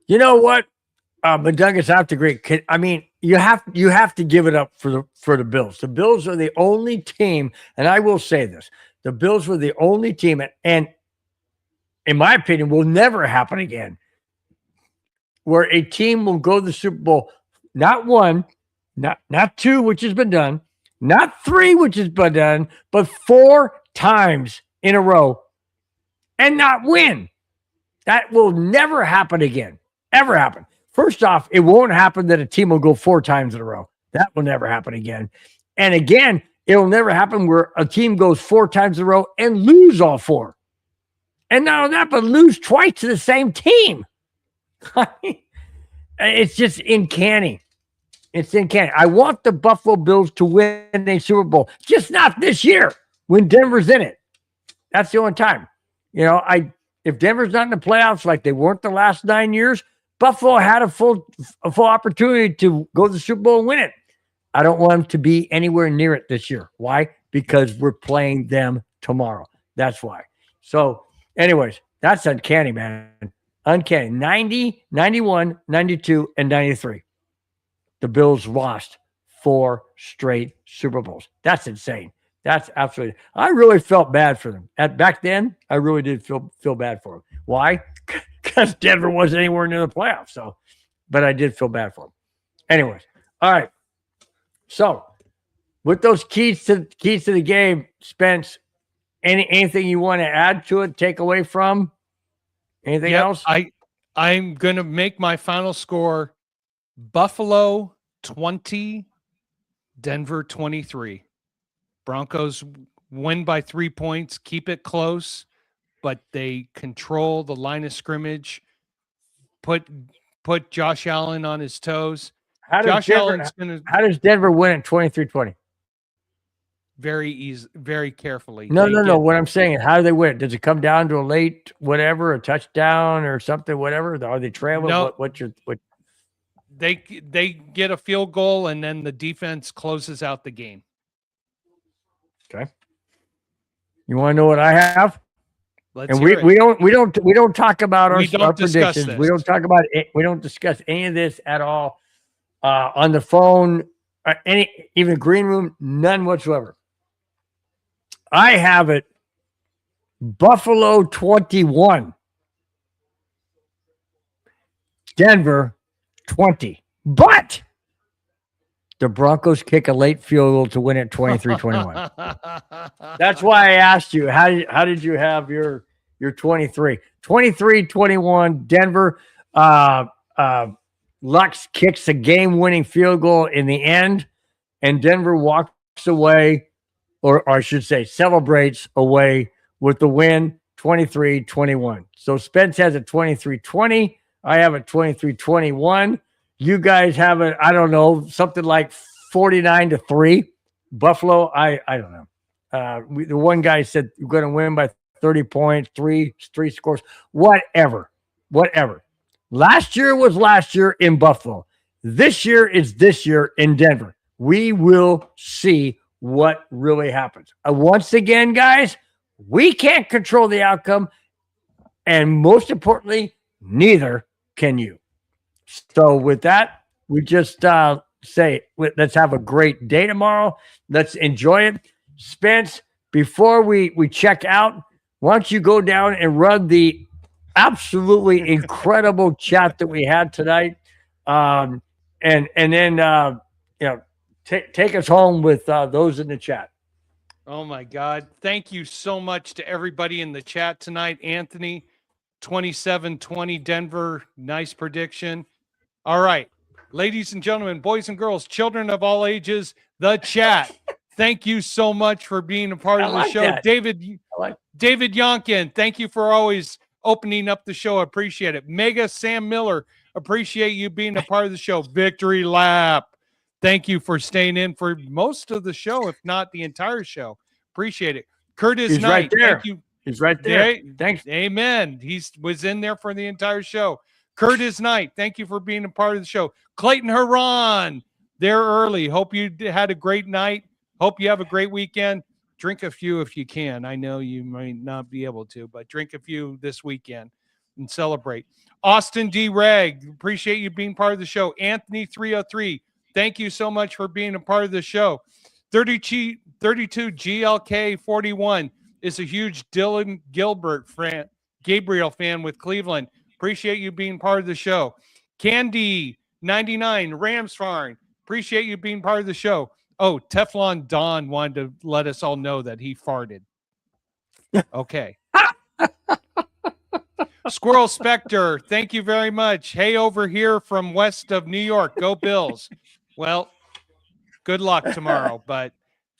You know what? But Douglas, I have to agree. I mean, you have to give it up for the Bills. The Bills are the only team, and I will say this: the Bills were the only team, and in my opinion, will never happen again, where a team will go to the Super Bowl, not one, not two, which has been done, not three, which has been done, but 4 times in a row, and not win. That will never happen again. Ever happen. First off, it won't happen that a team will go 4 times in a row. That will never happen again. And again, it will never happen where a team goes 4 times in a row and lose all 4. And not only that, but lose twice to the same team. It's just uncanny. It's uncanny. I want the Buffalo Bills to win a Super Bowl, just not this year when Denver's in it. That's the only time. You know, if Denver's not in the playoffs like they weren't the last 9 years, Buffalo had a full opportunity to go to the Super Bowl and win it. I don't want them to be anywhere near it this year. Why? Because we're playing them tomorrow. That's why. So, anyways, that's uncanny, man. Uncanny. 90, 91, 92, and 93. The Bills lost 4 straight Super Bowls. That's insane. That's absolutely. I really felt bad for them. Back then, I really did feel bad for them. Why? Because Denver wasn't anywhere near the playoffs. So, but I did feel bad for them. Anyways, all right. So, with those keys to the game, Spence, anything you want to add to it? Take away from anything else? I'm gonna make my final score: Buffalo 20, Denver 23. Broncos win by 3 points, keep it close, but they control the line of scrimmage, put Josh Allen on his toes. How does Denver win at 23-20? Very easy, very carefully. No. What I'm saying, how do they win? Does it come down to a late whatever, a touchdown or something, whatever? Are they traveling? No. What? They get a field goal and then the defense closes out the game. Okay. You want to know what I have? Let's and hear it. we don't talk about our predictions. This. We don't talk about it. We don't discuss any of this at all on the phone, even green room, none whatsoever. I have it Buffalo 21, Denver 20. But the Broncos kick a late field goal to win at 23-21. That's why I asked you, how did you have your 23? 23-21, Denver. Lux kicks a game-winning field goal in the end, and Denver walks away, or I should say celebrates away with the win, 23-21. So Spence has a 23-20. I have a 23-21. You guys have it, I don't know, something like 49-3. Buffalo, I don't know. The one guy said we're going to win by 30 points, three scores, whatever. Last year was last year in Buffalo. This year is this year in Denver. We will see what really happens. Once again, guys, we can't control the outcome. And most importantly, neither can you. So with that, we just say, let's have a great day tomorrow. Let's enjoy it. Spence, before we check out, why don't you go down and run the absolutely incredible chat that we had tonight, and then take us home with those in the chat. Oh my God. Thank you so much to everybody in the chat tonight. Anthony, 27-20 Denver. Nice prediction. All right. Ladies and gentlemen, boys and girls, children of all ages, the chat. Thank you so much for being a part of the show. That. David Yonkin, thank you for always opening up the show. Appreciate it. Mega Sam Miller, appreciate you being a part of the show. Victory Lap. Thank you for staying in for most of the show, if not the entire show. Appreciate it. Curtis He's Knight, right there. thank you. He's right there. Thanks. Amen. He was in there for the entire show. Curtis Knight, thank you for being a part of the show. Clayton Haran, they're early. Hope you had a great night. Hope you have a great weekend. Drink a few if you can. I know you might not be able to, but drink a few this weekend and celebrate. Austin D. Reg, appreciate you being part of the show. Anthony 303, thank you so much for being a part of the show. 32 GLK 41 is a huge Dylan Gabriel fan with Cleveland. Appreciate you being part of the show. Candy 99 Rams Farm, appreciate you being part of the show. Oh, Teflon Don wanted to let us all know that he farted. Okay. Squirrel Spectre, thank you very much. Hey, over here from west of New York, go Bills. Well, good luck tomorrow, but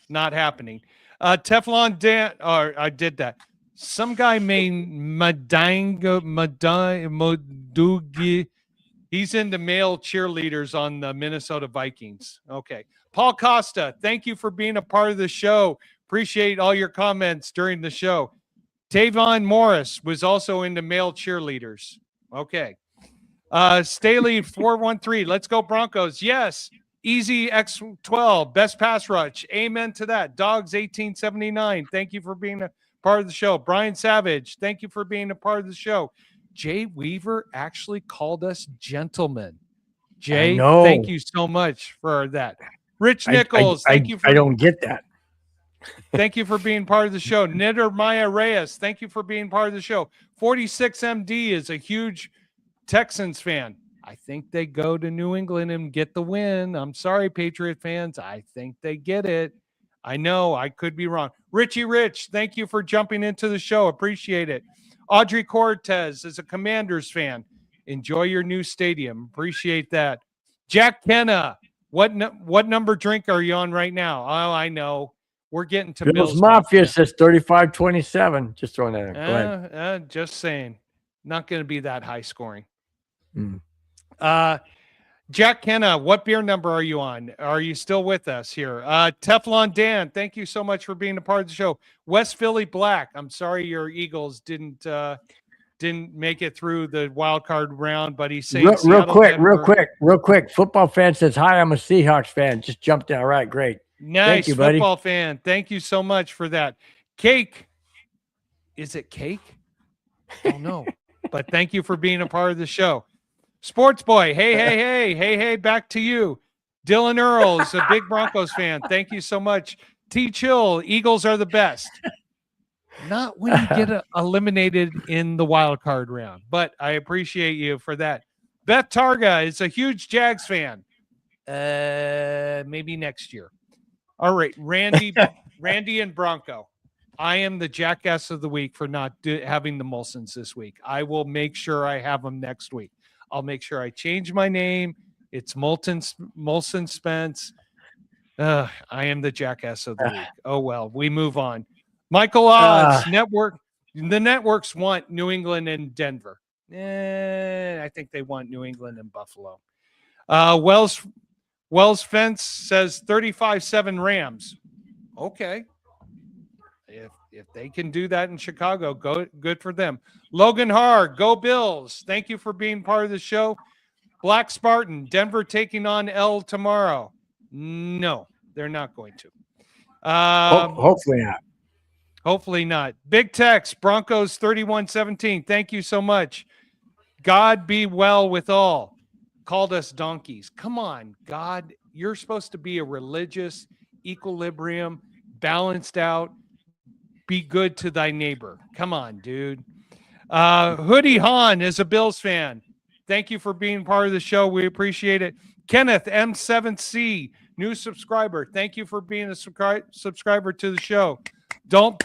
not happening. Teflon Dan, I did that. Some guy named Madugi. He's into male cheerleaders on the Minnesota Vikings. Okay. Paul Costa, thank you for being a part of the show. Appreciate all your comments during the show. Tavon Morris was also into male cheerleaders. Okay. Staley 413, let's go Broncos. Yes. Easy X12, best pass rush. Amen to that. Dogs 1879, thank you for being a part of the show. Brian Savage, thank you for being a part of the show. Jay Weaver actually called us gentlemen. Jay, thank you so much for that. Rich Nichols, thank you for I don't get that. Thank you for being part of the show. Nitter Maya Reyes, thank you for being part of the show. 46MD is a huge Texans fan. I think they go to New England and get the win. I'm sorry, Patriot fans. I think they get it. I know I could be wrong. Richie Rich, thank you for jumping into the show. Appreciate it. Audrey Cortez is a Commanders fan. Enjoy your new stadium. Appreciate that. Jack Kenna, what number drink are you on right now? Oh, I know. We're getting to Bills Mafia says 35-27. Just throwing that in. Go ahead. Just saying. Not going to be that high scoring. Jack Kenna, what beer number are you on? Are you still with us here? Teflon Dan, thank you so much for being a part of the show. West Philly Black, I'm sorry your Eagles didn't make it through the wild card round, but he's saying real quick. Football fan says, hi, I'm a Seahawks fan. Just jumped in. All right, great. Nice. Thank you, buddy. Football fan. Thank you so much for that. Cake. Is it cake? Oh, no. But thank you for being a part of the show. Sports Boy. Hey, back to you. Dylan Earl is a big Broncos fan. Thank you so much. T. Chill. Eagles are the best. Not when you get eliminated in the wild card round, but I appreciate you for that. Beth Targa is a huge Jags fan. Maybe next year. All right, Randy and Bronco. I am the jackass of the week for not having the Molsons this week. I will make sure I have them next week. I'll make sure I change my name. It's Molson Spence. I am the jackass of the week. Oh, well, we move on. Michael Odds, network. The networks want New England and Denver. I think they want New England and Buffalo. Wells Fence says 35-7 Rams. Okay. If they can do that in Chicago, good for them. Logan Haar, go Bills. Thank you for being part of the show. Black Spartan, Denver taking on L tomorrow. No, they're not going to. Hopefully not. Hopefully not. Big Tex, Broncos 31-17. Thank you so much. God be well with all. Called us donkeys. Come on, God. You're supposed to be a religious equilibrium, balanced out. be good to thy neighbor. Come on, dude. Hoodie Han is a Bills fan. Thank you for being part of the show. We appreciate it. Kenneth M7C, new subscriber. Thank you for being a subscriber to the show. Don't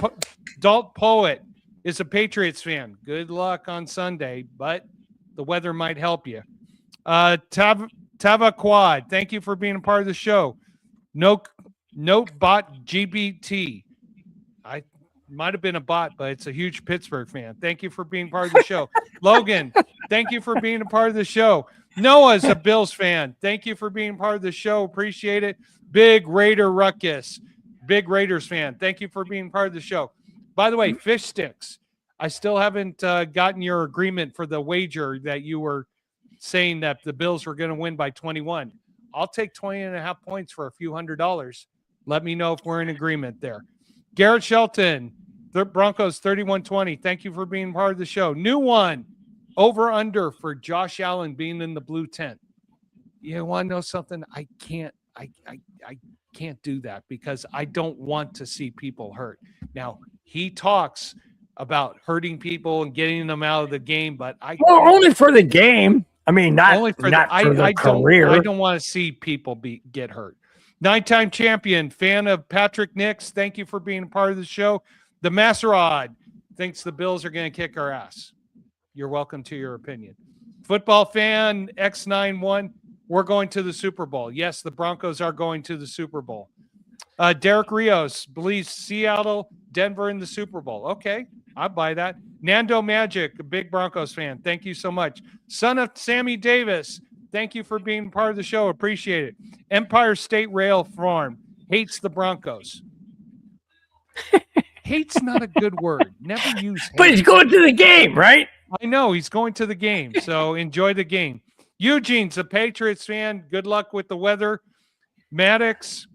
Poet is a Patriots fan. Good luck on Sunday, but the weather might help you. Tava Quad, thank you for being a part of the show. Note Bot GBT. I might have been a bot, but it's a huge Pittsburgh fan. Thank you for being part of the show. Logan, thank you for being a part of the show. Noah's a Bills fan. Thank you for being part of the show. Appreciate it. Big Raider Ruckus, big Raiders fan. Thank you for being part of the show. By the way, Fish Sticks, I still haven't gotten your agreement for the wager that you were saying that the Bills were going to win by 21. I'll take 20.5 points for a few $100s. Let me know if we're in agreement there. Garrett Shelton, the Broncos 31-20. Thank you for being part of the show. New one, over under for Josh Allen being in the blue tent. You want to know something? I can't do that because I don't want to see people hurt. Now, he talks about hurting people and getting them out of the game, but only for the game. I mean, not only for not for the career. I don't want to see people get hurt. 9-time champion, fan of Patrick Nix. Thank you for being a part of the show. The Masserod thinks the Bills are going to kick our ass. You're welcome to your opinion. Football fan X91, we're going to the Super Bowl. Yes, the Broncos are going to the Super Bowl. Derek Rios believes Seattle, Denver in the Super Bowl. Okay, I buy that. Nando Magic, a big Broncos fan. Thank you so much. Son of Sammy Davis, thank you for being part of the show. Appreciate it. Empire State Rail Farm hates the Broncos. Hate's not a good word. Never use hate. But he's going to the game, right? I know he's going to the game, so enjoy the game. Eugene's a Patriots fan. Good luck with the weather. Maddox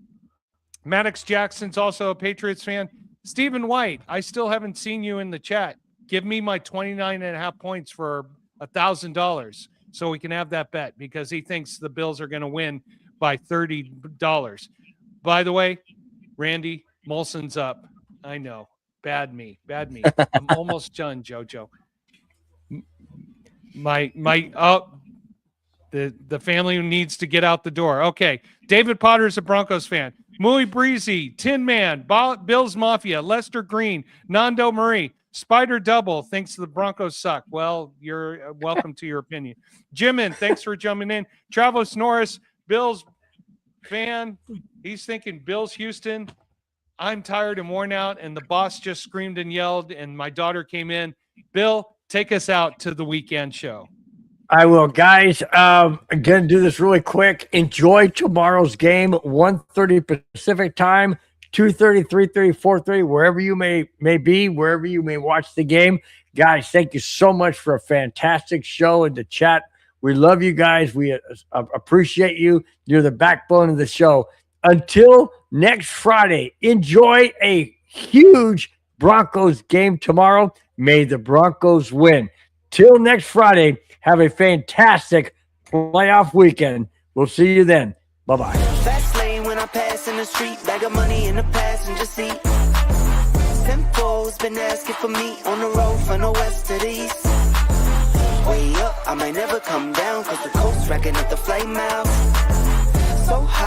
Jackson's also a Patriots fan. Stephen White, I still haven't seen you in the chat. Give me my 29.5 points for $1,000 so we can have that bet because he thinks the Bills are going to win by $30. By the way, Randy Molson's up. I know. Bad me. I'm almost done, JoJo. The family needs to get out the door. Okay. David Potter's a Broncos fan. Muy Breezy, Tin Man, Bills Mafia, Lester Green, Nando Marie, Spider Double thinks the Broncos suck. Well, you're welcome to your opinion. Jimin, thanks for jumping in. Travis Norris, Bills fan. He's thinking Bills Houston. I'm tired and worn out, and the boss just screamed and yelled, and my daughter came in. Bill, take us out to the weekend show. I will, guys. I'm going to do this really quick. Enjoy tomorrow's game, 1:30 Pacific time, 2:30, 3:30, 4:30, wherever you may be, wherever you may watch the game. Guys, thank you so much for a fantastic show in the chat. We love you guys. We appreciate you. You're the backbone of the show. Until next Friday, enjoy a huge Broncos game tomorrow. May the Broncos win. Till next Friday, have a fantastic playoff weekend. We'll see you then. Bye-bye. Fast lane when I pass in the street, bag of money in the passenger seat. Simcoe's been asking for me on the road from the west to the east. Way up, I might never come down, cause the coast's racking up the flame out. So high.